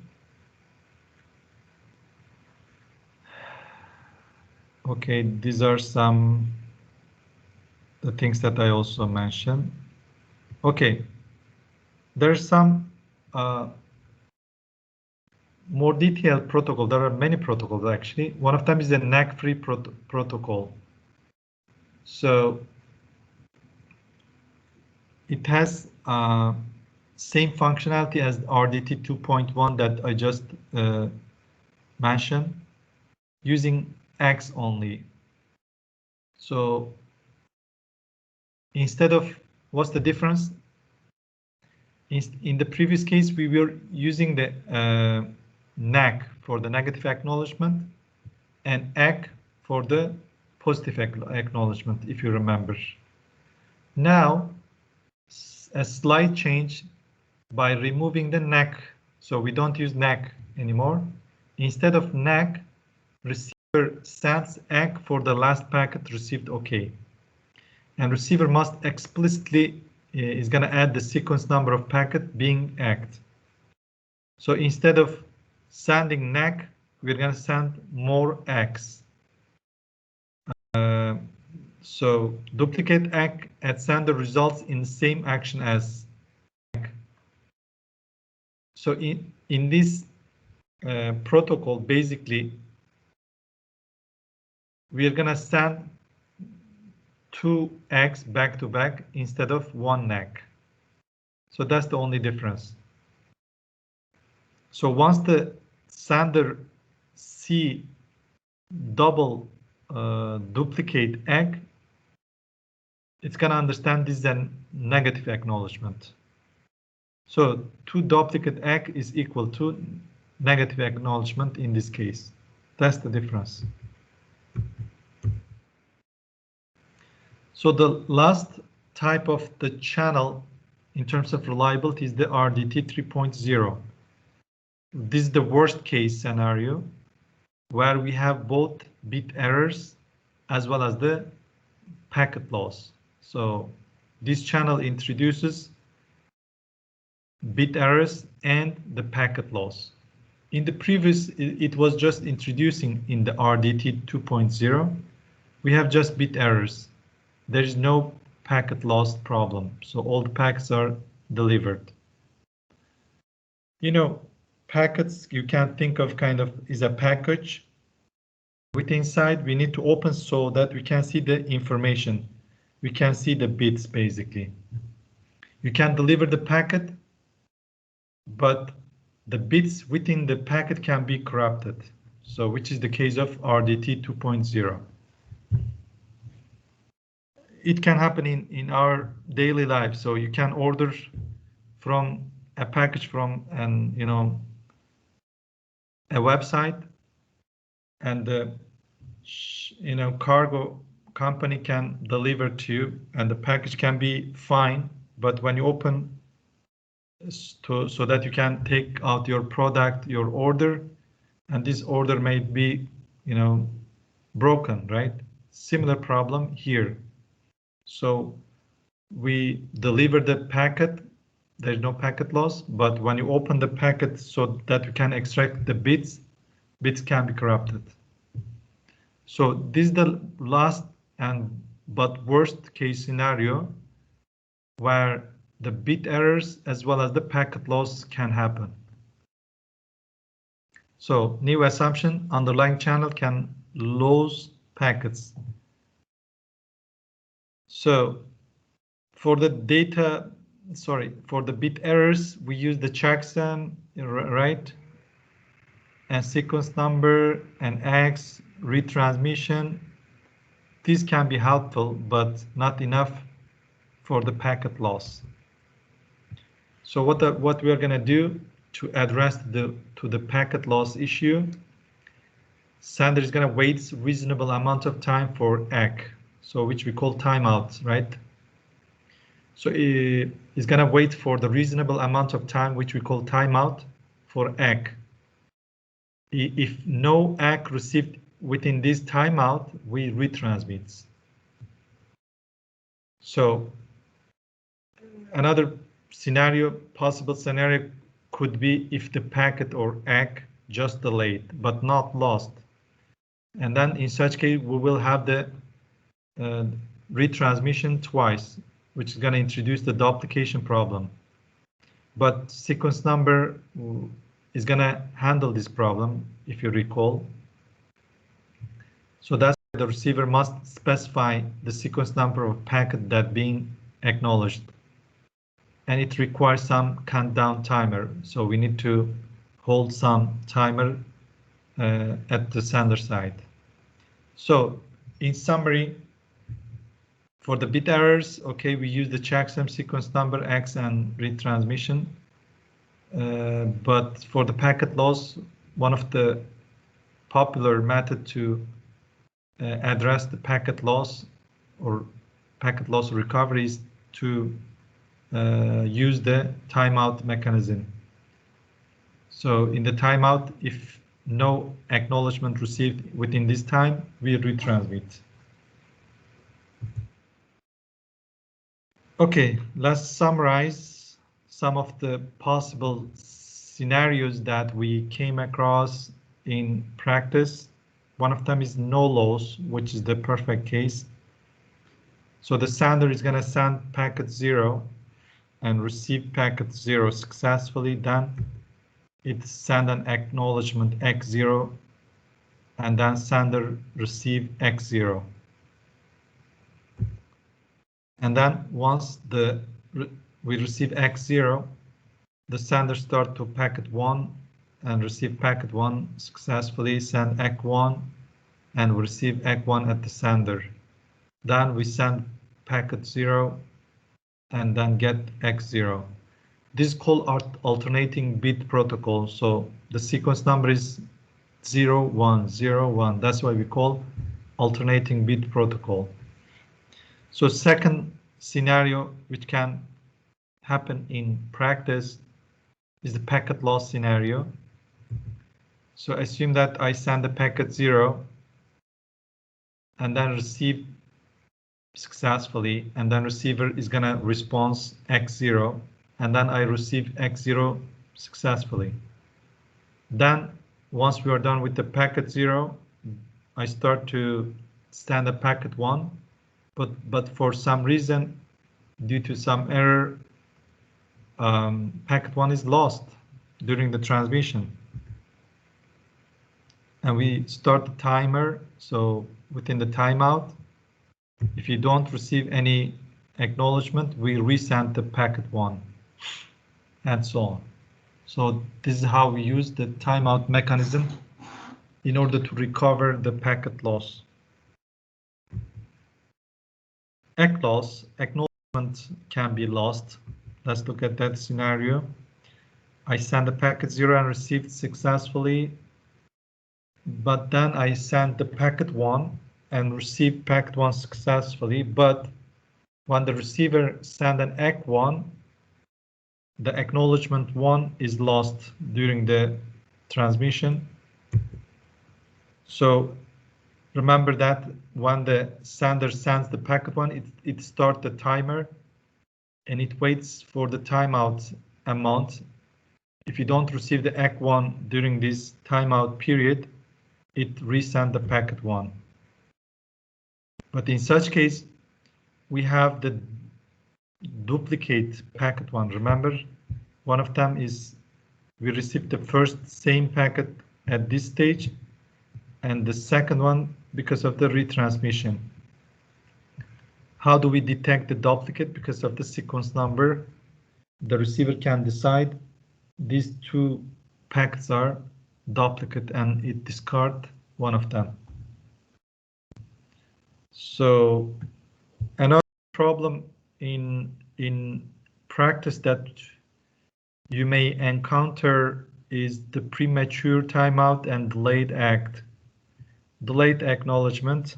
Okay, these are some the things that I also mentioned. Okay, there's some more detailed protocol. There are many protocols actually. One of them is the NAC-free protocol. So it has same functionality as RDT 2.1 that I just mentioned, using X only. So instead of, what's the difference? In the previous case, we were using the NAC for the negative acknowledgement and ACK for the positive acknowledgement, if you remember. Now, a slight change by removing the NAC. So we don't use NAC anymore. Instead of NAC, receiver sends ACK for the last packet received OK. And receiver must explicitly is going to add the sequence number of packet being ACKed. So instead of sending NAC, we're going to send more ACKs. So duplicate ACK at sender results in the same action as ACK. So in this protocol, basically, we are going to send two ACKs back to back instead of one NAC. So that's the only difference. So once the sender see double duplicate ACK, it's going to understand this is a negative acknowledgement. So two duplicate ACK is equal to negative acknowledgement in this case. That's the difference. So the last type of the channel in terms of reliability is the RDT 3.0. This is the worst case scenario where we have both bit errors as well as the packet loss. So this channel introduces bit errors and the packet loss. In the previous, it was just introducing in the RDT 2.0. We have just bit errors. There is no packet loss problem. So all the packets are delivered. You know, packets you can think of kind of is a package. With inside, we need to open so that we can see the information. We can see the bits basically. You can deliver the packet, but the bits within the packet can be corrupted. So which is the case of RDT 2.0. It can happen in our daily life. So you can order from a package from a website, and the cargo company can deliver to you, and the package can be fine, but when you open so that you can take out your product, your order, and this order may be, broken, right? Similar problem here. So we deliver the packet, there's no packet loss, but when you open the packet so that you can extract the bits can be corrupted. So this is the last and but worst case scenario where the bit errors as well as the packet loss can happen. So new assumption, underlying channel can lose packets. So for the bit errors, we use the checksum, right? And sequence number and X retransmission. These can be helpful, but not enough for the packet loss. So what we are going to do to address the packet loss issue, sender is going to wait reasonable amount of time for egg, so which we call timeout, right? So it's going to wait for the reasonable amount of time, which we call timeout, for egg. If no egg received within this timeout, we retransmit. So another possible scenario could be if the packet or egg just delayed but not lost. And then in such case, we will have the retransmission twice, which is going to introduce the duplication problem. But sequence number is going to handle this problem, if you recall. So that's why the receiver must specify the sequence number of packet that being acknowledged. And it requires some countdown timer. So we need to hold some timer at the sender side. So in summary, for the bit errors, okay, we use the checksum, sequence number, X, and retransmission. But for the packet loss, one of the popular method to address the packet loss or packet loss recovery is to use the timeout mechanism. So in the timeout, if no acknowledgement received within this time, we retransmit. Okay, let's summarize some of the possible scenarios that we came across in practice. One of them is no loss, which is the perfect case. So the sender is going to send packet 0 and receive packet 0 successfully. Then it send an acknowledgement X0 and then sender receive X0. And then once we receive X0, the sender start to packet 1 and receive packet 1 successfully, send X1 and we receive X1 at the sender. Then we send packet 0 and then get X0. This is called alternating bit protocol. So the sequence number is 0, 1, 0, 1. That's why we call alternating bit protocol. So second scenario which can happen in practice is the packet loss scenario. So assume that I send the packet 0 and then receive successfully, and then receiver is going to respond X0, and then I receive X0 successfully. Then once we are done with the packet 0, I start to send a packet 1, but for some reason, due to some error, packet 1 is lost during the transmission. And we start the timer. So within the timeout, if you don't receive any acknowledgement, we resend the packet 1 and so on. So this is how we use the timeout mechanism in order to recover the packet loss. Egg loss, acknowledgement can be lost. Let's look at that scenario. I send the packet 0 and received successfully, but then I send the packet 1 and receive packet 1 successfully, but when the receiver send an egg 1, the acknowledgement 1 is lost during the transmission. So remember that when the sender sends the packet 1, it starts the timer and it waits for the timeout amount. If you don't receive the ACK1 during this timeout period, it resends the packet 1. But in such case, we have the duplicate packet 1. Remember, one of them is we received the first same packet at this stage, and the second one because of the retransmission. How do we detect the duplicate? Because of the sequence number, the receiver can decide these two packets are duplicate and it discards one of them. So another problem in practice that you may encounter is the premature timeout and delayed ACK. Delayed acknowledgement.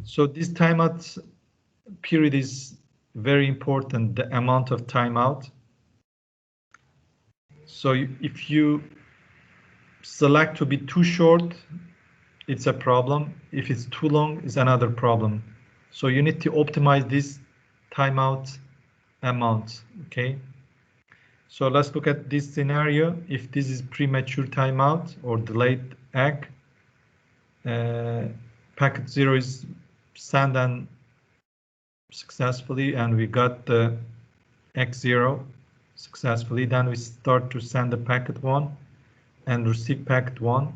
So this timeout period is very important, the amount of timeout. So if you select to be too short, it's a problem. If it's too long, it's another problem. So you need to optimize this timeout amount, okay? So let's look at this scenario. If this is premature timeout or delayed ACK, packet 0 is sent and successfully, and we got the X0 successfully. Then we start to send the packet 1 and receive packet 1.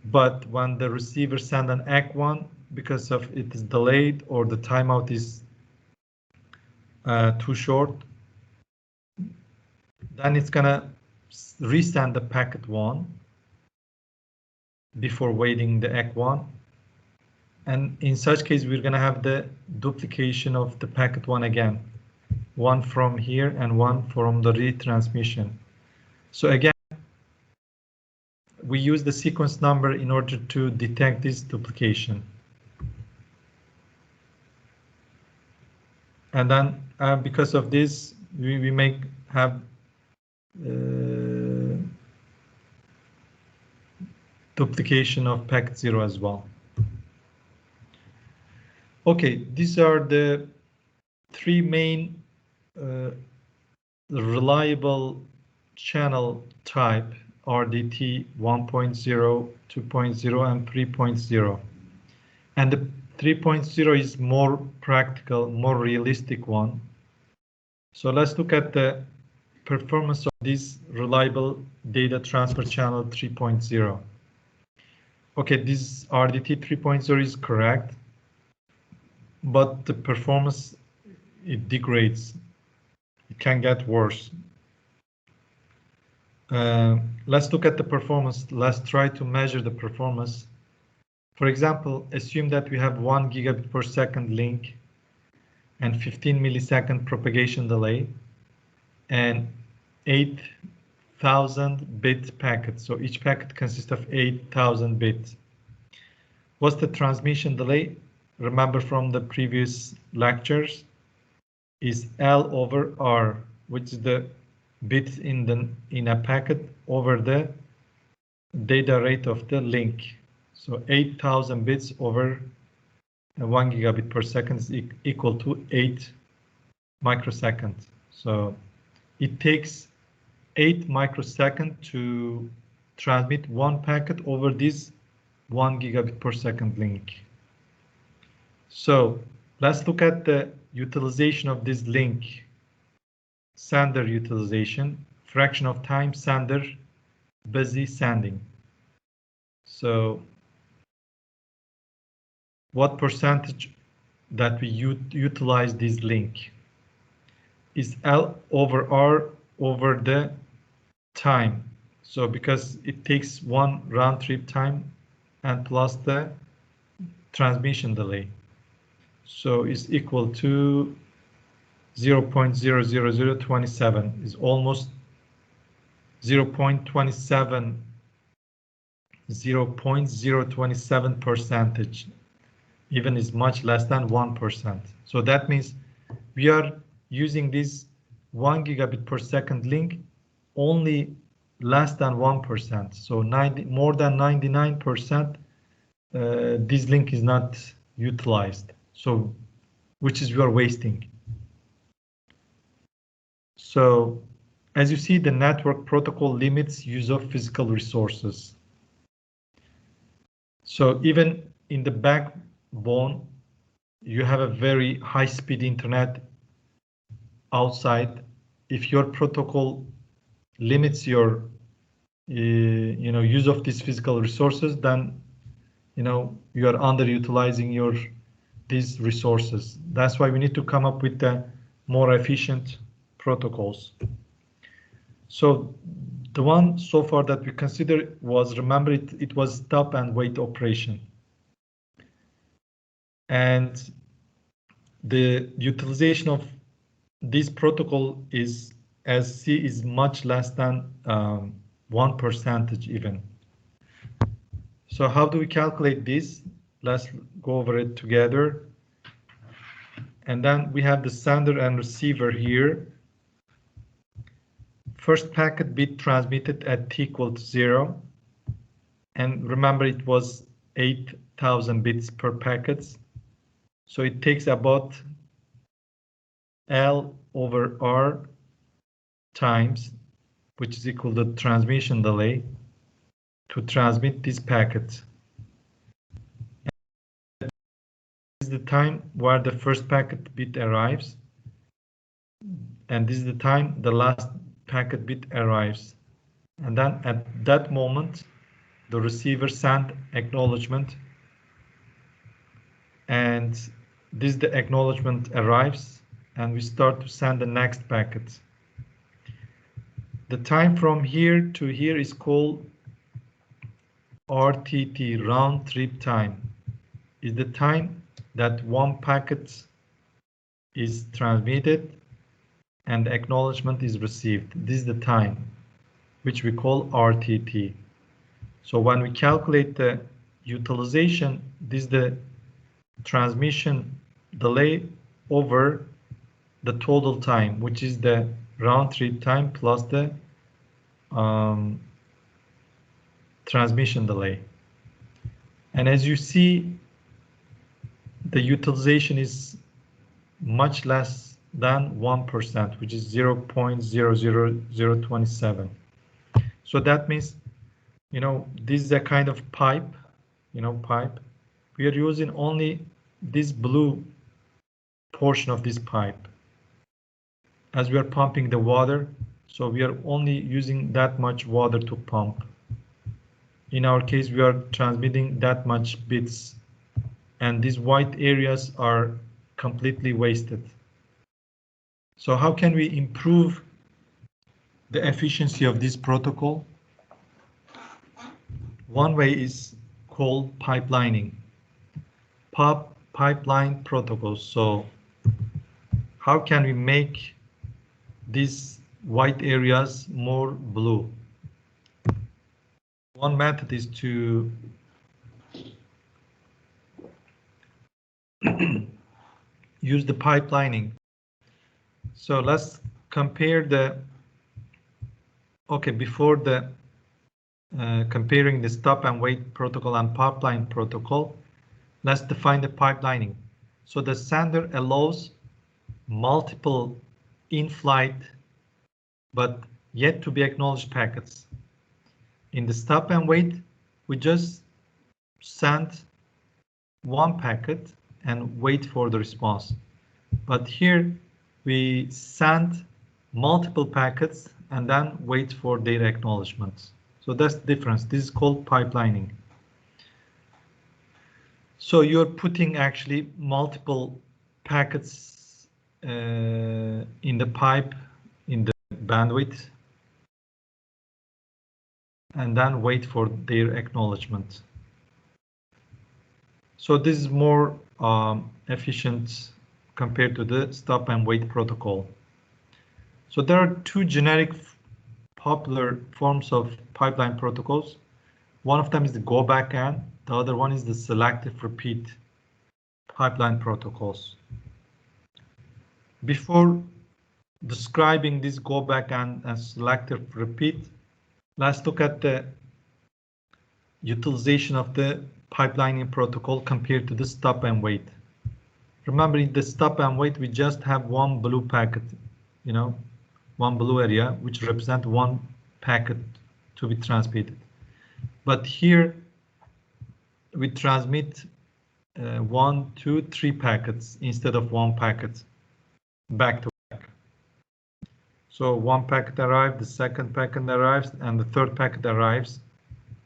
But when the receiver sends an ACK1, because of it is delayed or the timeout is too short, then it's gonna resend the packet 1 before waiting the ACK1. And in such case, we're gonna have the duplication of the packet 1 again. One from here and one from the retransmission. So again, we use the sequence number in order to detect this duplication. And then because of this, we may have duplication of packet 0 as well. Okay, these are the three main reliable channel type: RDT 1.0, 2.0, and 3.0. And the 3.0 is more practical, more realistic one. So let's look at the performance of this reliable data transfer channel 3.0. Okay, this RDT 3.0 is correct, but the performance, it degrades. It can get worse. Let's look at the performance. Let's try to measure the performance. For example, assume that we have 1 gigabit per second link and 15 millisecond propagation delay and 8,000 bit packet. So each packet consists of 8,000 bits. What's the transmission delay? Remember from the previous lectures, is L over R, which is the bits in a packet over the data rate of the link. So 8,000 bits over 1 gigabit per second is equal to 8 microseconds. So it takes 8 microseconds to transmit one packet over this 1 gigabit per second link. So let's look at the utilization of this link. Sender utilization, fraction of time sender busy sending. So what percentage that we utilize this link is L over R over the time. So because it takes one round trip time and plus the transmission delay. So it's equal to 0.00027, is almost 0.027%, even is much less than 1%. So that means we are using this 1 gigabit per second link only less than 1%. So more than 99% this link is not utilized. So which is you are wasting. So as you see, the network protocol limits use of physical resources. So even in the backbone, you have a very high-speed internet outside. If your protocol limits your use of these physical resources, then you are underutilizing these resources. That's why we need to come up with the more efficient protocols. So the one so far that we considered was, remember, it was stop and wait operation. And the utilization of this protocol is, as C, is much less than 1% even. So how do we calculate this? Let's go over it together. And then we have the sender and receiver here. First packet bit transmitted at t equal to 0. And remember, it was 8,000 bits per packet. So it takes about L over R times, which is equal to transmission delay, to transmit this packet. And this is the time where the first packet bit arrives. And this is the time the last packet bit arrives. And then at that moment, the receiver sends acknowledgement. And this the acknowledgement arrives, and we start to send the next packet. The time from here to here is called RTT, round trip time. Is the time that one packet is transmitted and acknowledgement is received. This is the time which we call RTT. So when we calculate the utilization, this is the transmission delay over the total time, which is the round trip time plus the transmission delay. And as you see, the utilization is much less than 1%, which is 0.00027. So that means, this is a kind of pipe, pipe. We are using only this blue portion of this pipe as we are pumping the water. So we are only using that much water to pump. In our case, we are transmitting that much bits, and these white areas are completely wasted. So how can we improve the efficiency of this protocol? One way is called pipelining. Pipeline protocols. So how can we make these white areas more blue? One method is to use the pipelining. So let's compare before the comparing the stop and wait protocol and pipeline protocol, let's define the pipelining. So the sender allows multiple in-flight but yet to be acknowledged packets. In the stop and wait, we just send one packet and wait for the response. But here we send multiple packets and then wait for their acknowledgements. So that's the difference. This is called pipelining. So you're putting actually multiple packets in the pipe, in the bandwidth, and then wait for their acknowledgement. So this is more efficient compared to the stop and wait protocol. So there are two generic popular forms of pipeline protocols. One of them is the go back N, the other one is the selective repeat pipeline protocols. Before describing this go back and selective repeat, let's look at the utilization of the pipelining protocol compared to the stop and wait. Remember, in the stop and wait, we just have one blue packet, one blue area, which represents one packet to be transmitted. But here, we transmit 1, 2, 3 packets instead of one packet back to back. So one packet arrives, the second packet arrives, and the third packet arrives,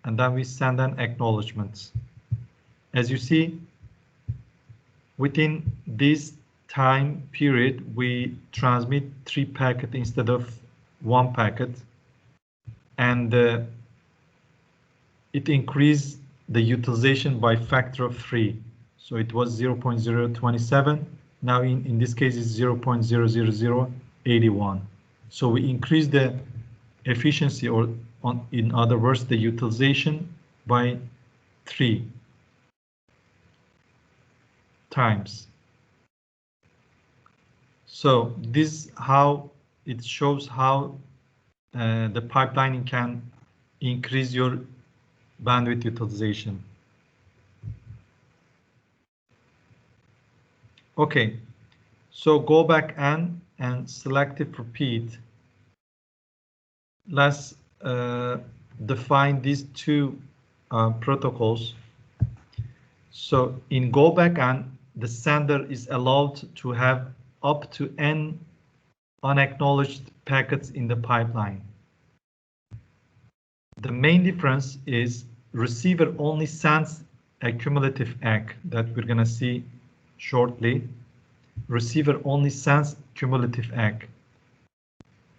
and then we send an acknowledgement. As you see, within this time period, we transmit 3 packets instead of 1 packet, and it increased the utilization by factor of 3. So it was 0.027. Now in this case it's 0.00081. So we increase the efficiency, or in other words, the utilization by 3 times. So this how it shows how the pipelining can increase your bandwidth utilization. Okay, so go back and selective repeat. Let's define these two protocols. So in go back and, the sender is allowed to have up to n unacknowledged packets in the pipeline. The main difference is receiver only sends a cumulative ACK that we're going to see shortly. Receiver only sends cumulative ACK.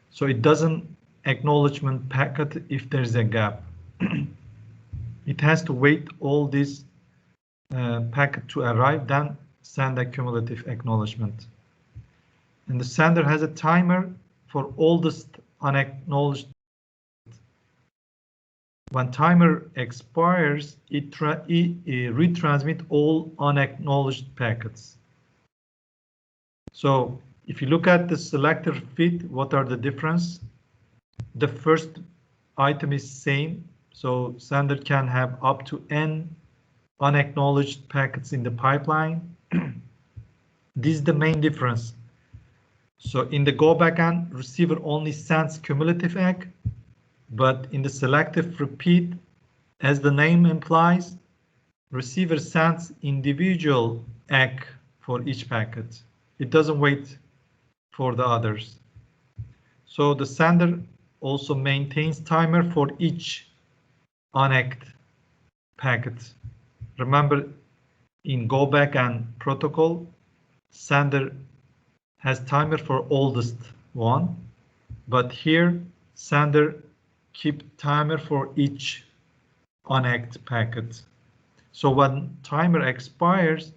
So it doesn't acknowledgement packet if there's a gap. It has to wait all this packet to arrive, then send a cumulative acknowledgement. And the sender has a timer for oldest unacknowledged. When timer expires, it retransmit all unacknowledged packets. So if you look at the selector fit, what are the difference? The first item is same, so sender can have up to n unacknowledged packets in the pipeline. This is the main difference. So in the go back and, receiver only sends cumulative ACK, but in the selective repeat, as the name implies, receiver sends individual ACK for each packet. It doesn't wait for the others. So the sender also maintains timer for each unacked packet. Remember, in go back and protocol, sender has timer for oldest one, but here sender keep timer for each unacked packet. So when timer expires,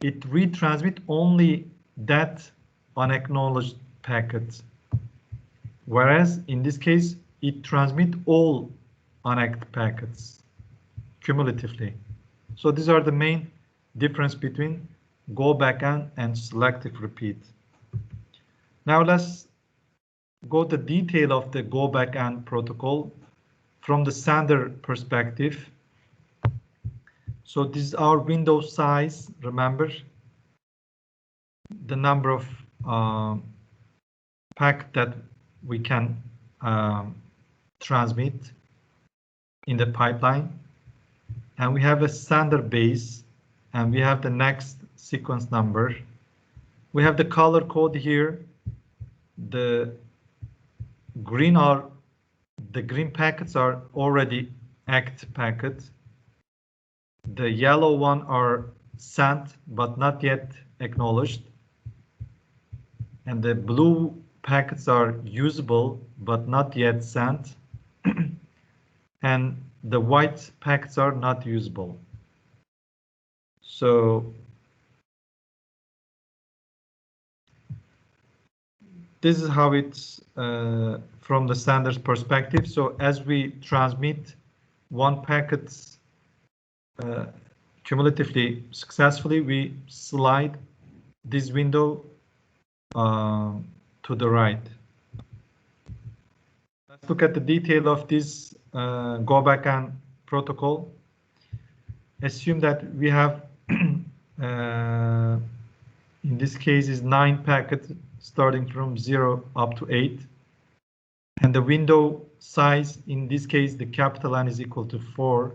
it retransmit only that unacknowledged packet. Whereas in this case, it transmit all unacked packets cumulatively. So these are the main difference between go back and selective repeat. Now let's go to the detail of the go back and protocol from the sender perspective. So this is our window size. Remember the number of packet that we can transmit in the pipeline, and we have a sender base, and we have the next sequence number. We have the color code here. The green packets are already ACKed packets. The yellow one are sent but not yet acknowledged, and the blue packets are usable but not yet sent, and the white packets are not usable. So this is how it's from the sender's perspective. So as we transmit one packet cumulatively successfully, we slide this window to the right. Let's look at the detail of this go backend protocol. Assume that we have, in this case, is 9 packets starting from 0 up to 8. And the window size, in this case, the capital N is equal to 4.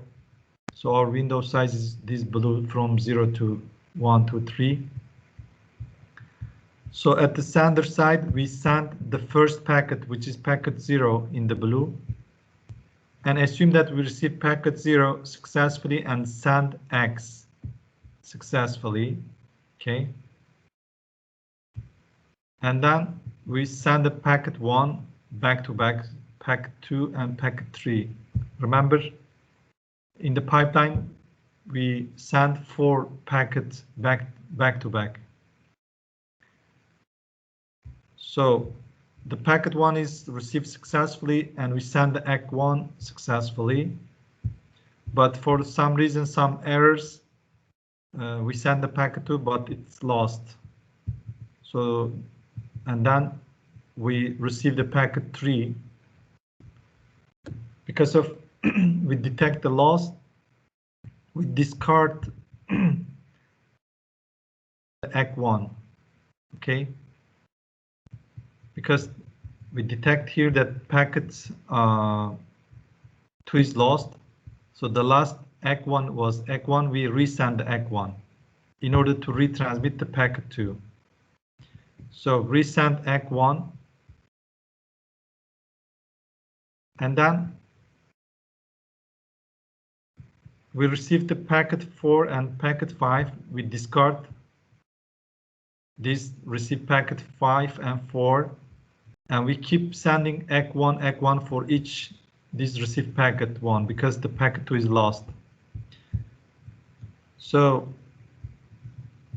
So our window size is this blue from 0 to 1 to 3. So at the sender side, we send the first packet, which is packet 0 in the blue. And assume that we receive packet 0 successfully and send X successfully. Okay. And then we send the packet 1 back to back, packet 2 and packet 3. Remember, in the pipeline, we send 4 packets back to back. So the packet 1 is received successfully and we send the ACK1 successfully. But for some reason, some errors, we send the packet 2, but it's lost. So, and then we receive the packet 3. Because of we detect the loss, we discard the ACK1. Okay. Because we detect here that packet 2 is lost. So the last ACK1 was ACK1, we resend the ACK1 in order to retransmit the packet 2. So resend ACK1. And then we receive the packet 4 and packet 5. We discard this receive packet 5 and 4. And we keep sending ACK1 for each this received packet 1 because the packet 2 is lost. So,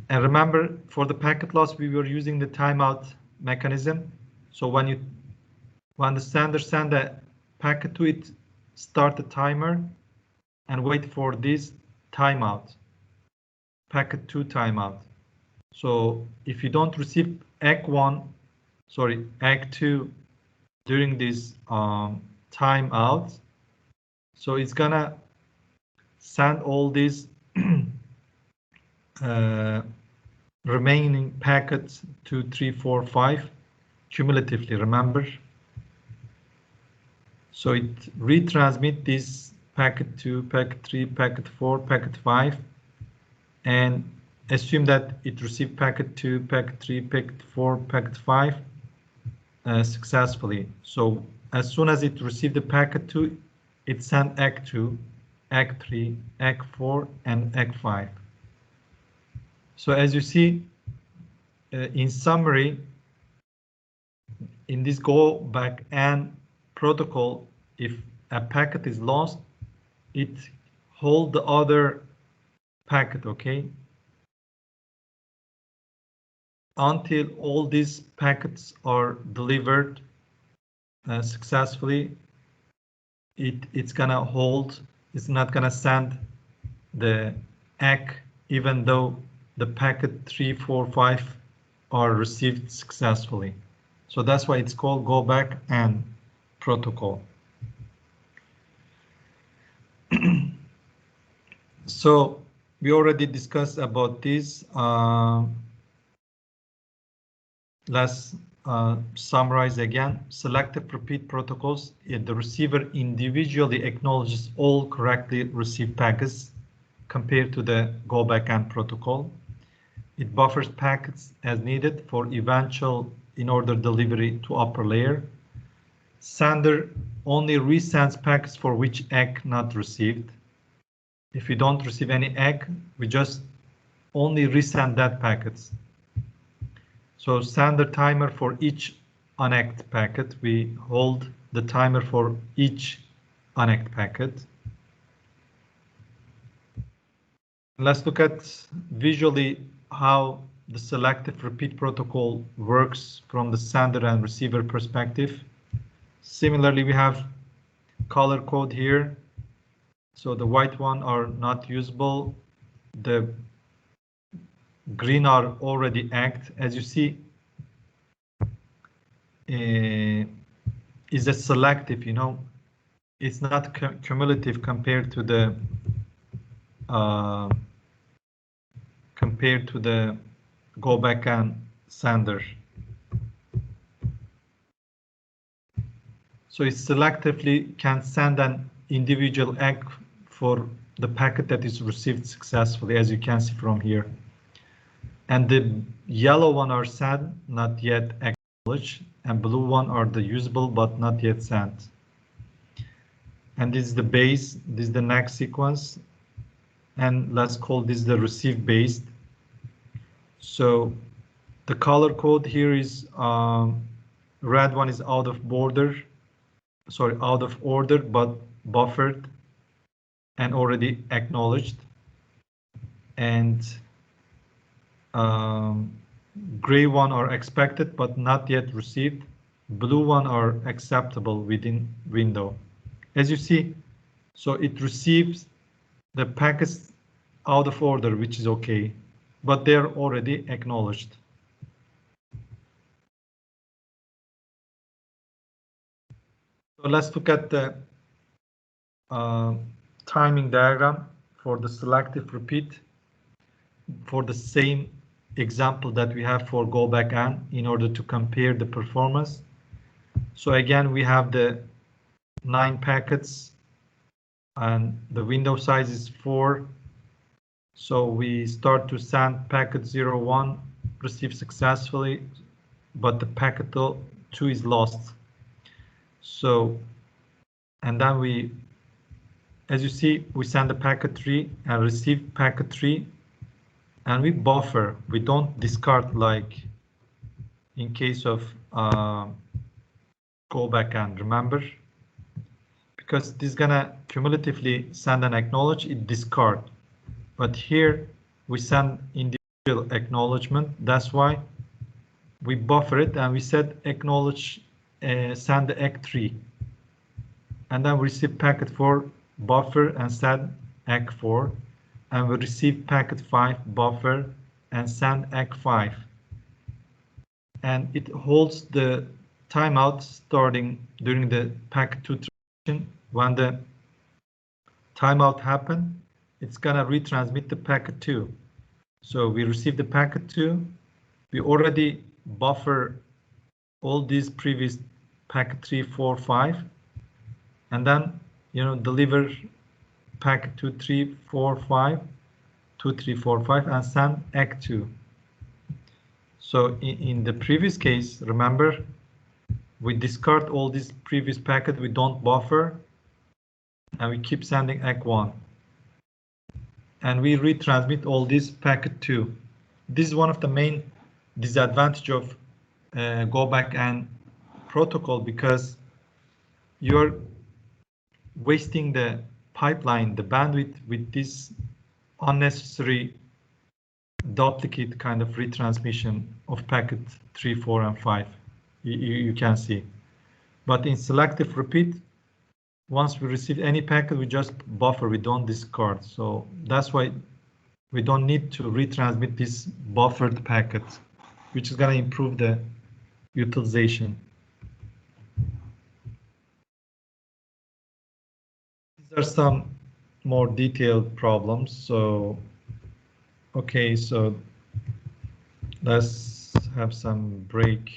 and remember, for the packet loss, we were using the timeout mechanism. So when the sender send a packet to it, start the timer and wait for this timeout, packet 2 timeout. So if you don't receive ACK2 during this timeout, so it's gonna send all these remaining packets 2, 3, 4, 5 cumulatively, remember. So it retransmit this packet 2, packet 3, packet 4, packet 5, and assume that it received packet 2, packet 3, packet 4, packet 5 successfully. So as soon as it received the packet 2, it sent ACK2, ACK3, ACK4, and ACK5. So as you see, in summary, in this go back and protocol, if a packet is lost, it hold the other packet, okay? Until all these packets are delivered successfully, it's gonna hold, it's not gonna send the ACK even though the packet 3, 4, 5 are received successfully. So that's why it's called go back and protocol. So we already discussed about this. Let's summarize again. Selective repeat protocols, the receiver individually acknowledges all correctly received packets compared to the go back and protocol. It buffers packets as needed for eventual in-order delivery to upper layer. Sender only resends packets for which ACK not received. If we don't receive any ACK, we just only resend that packets. So sender timer for each unacked packet. We hold the timer for each unacked packet. Let's look at visually how the selective repeat protocol works from the sender and receiver perspective. Similarly, we have color code here. So the white one are not usable. The green are already ACKed. As you see, is a selective, it's not cumulative compared to the go back and sender. So it selectively can send an individual ACK for the packet that is received successfully, as you can see from here. And the yellow one are sent, not yet acknowledged, and blue one are the usable but not yet sent. And this is the base, this is the next sequence, and let's call this the receive based. So the color code here is red one is out of order, but buffered and already acknowledged, and gray one are expected but not yet received. Blue one are acceptable within window. As you see, so it receives the packets out of order, which is okay, but they're already acknowledged. So let's look at the timing diagram for the selective repeat for the same example that we have for go back and in order to compare the performance. So again, we have the 9 packets and the window size is 4. So we start to send packet 01, receive successfully, but the packet 2 is lost. So, and then we, as you see, we send the packet 3 and receive packet 3, and we buffer. We don't discard like in case of go back and, remember? Because this is gonna cumulatively send and acknowledge, it discard. But here we send individual acknowledgement. That's why we buffer it and we said acknowledge, send the ACK3. And then we receive packet 4, buffer and send ACK4. And we receive packet 5, buffer and send ACK5. And it holds the timeout starting during the packet 2 transition. When the timeout happens, it's gonna retransmit the packet 2. So we receive the packet 2. We already buffer all these previous packet 3, 4, 5, and then deliver packet 2, 3, 4, 5, 2, 3, 4, 5, and send ACK2. So in the previous case, remember, we discard all these previous packets, we don't buffer, and we keep sending ACK1. And we retransmit all these packet 2. This is one of the main disadvantage of go back and protocol, because you're wasting the pipeline, the bandwidth, with this unnecessary duplicate kind of retransmission of packet 3, 4, and 5. You can see. But in selective repeat, once we receive any packet, we just buffer, we don't discard. So that's why we don't need to retransmit this buffered packet, which is going to improve the utilization. These are some more detailed problems. So, okay, so let's have some break.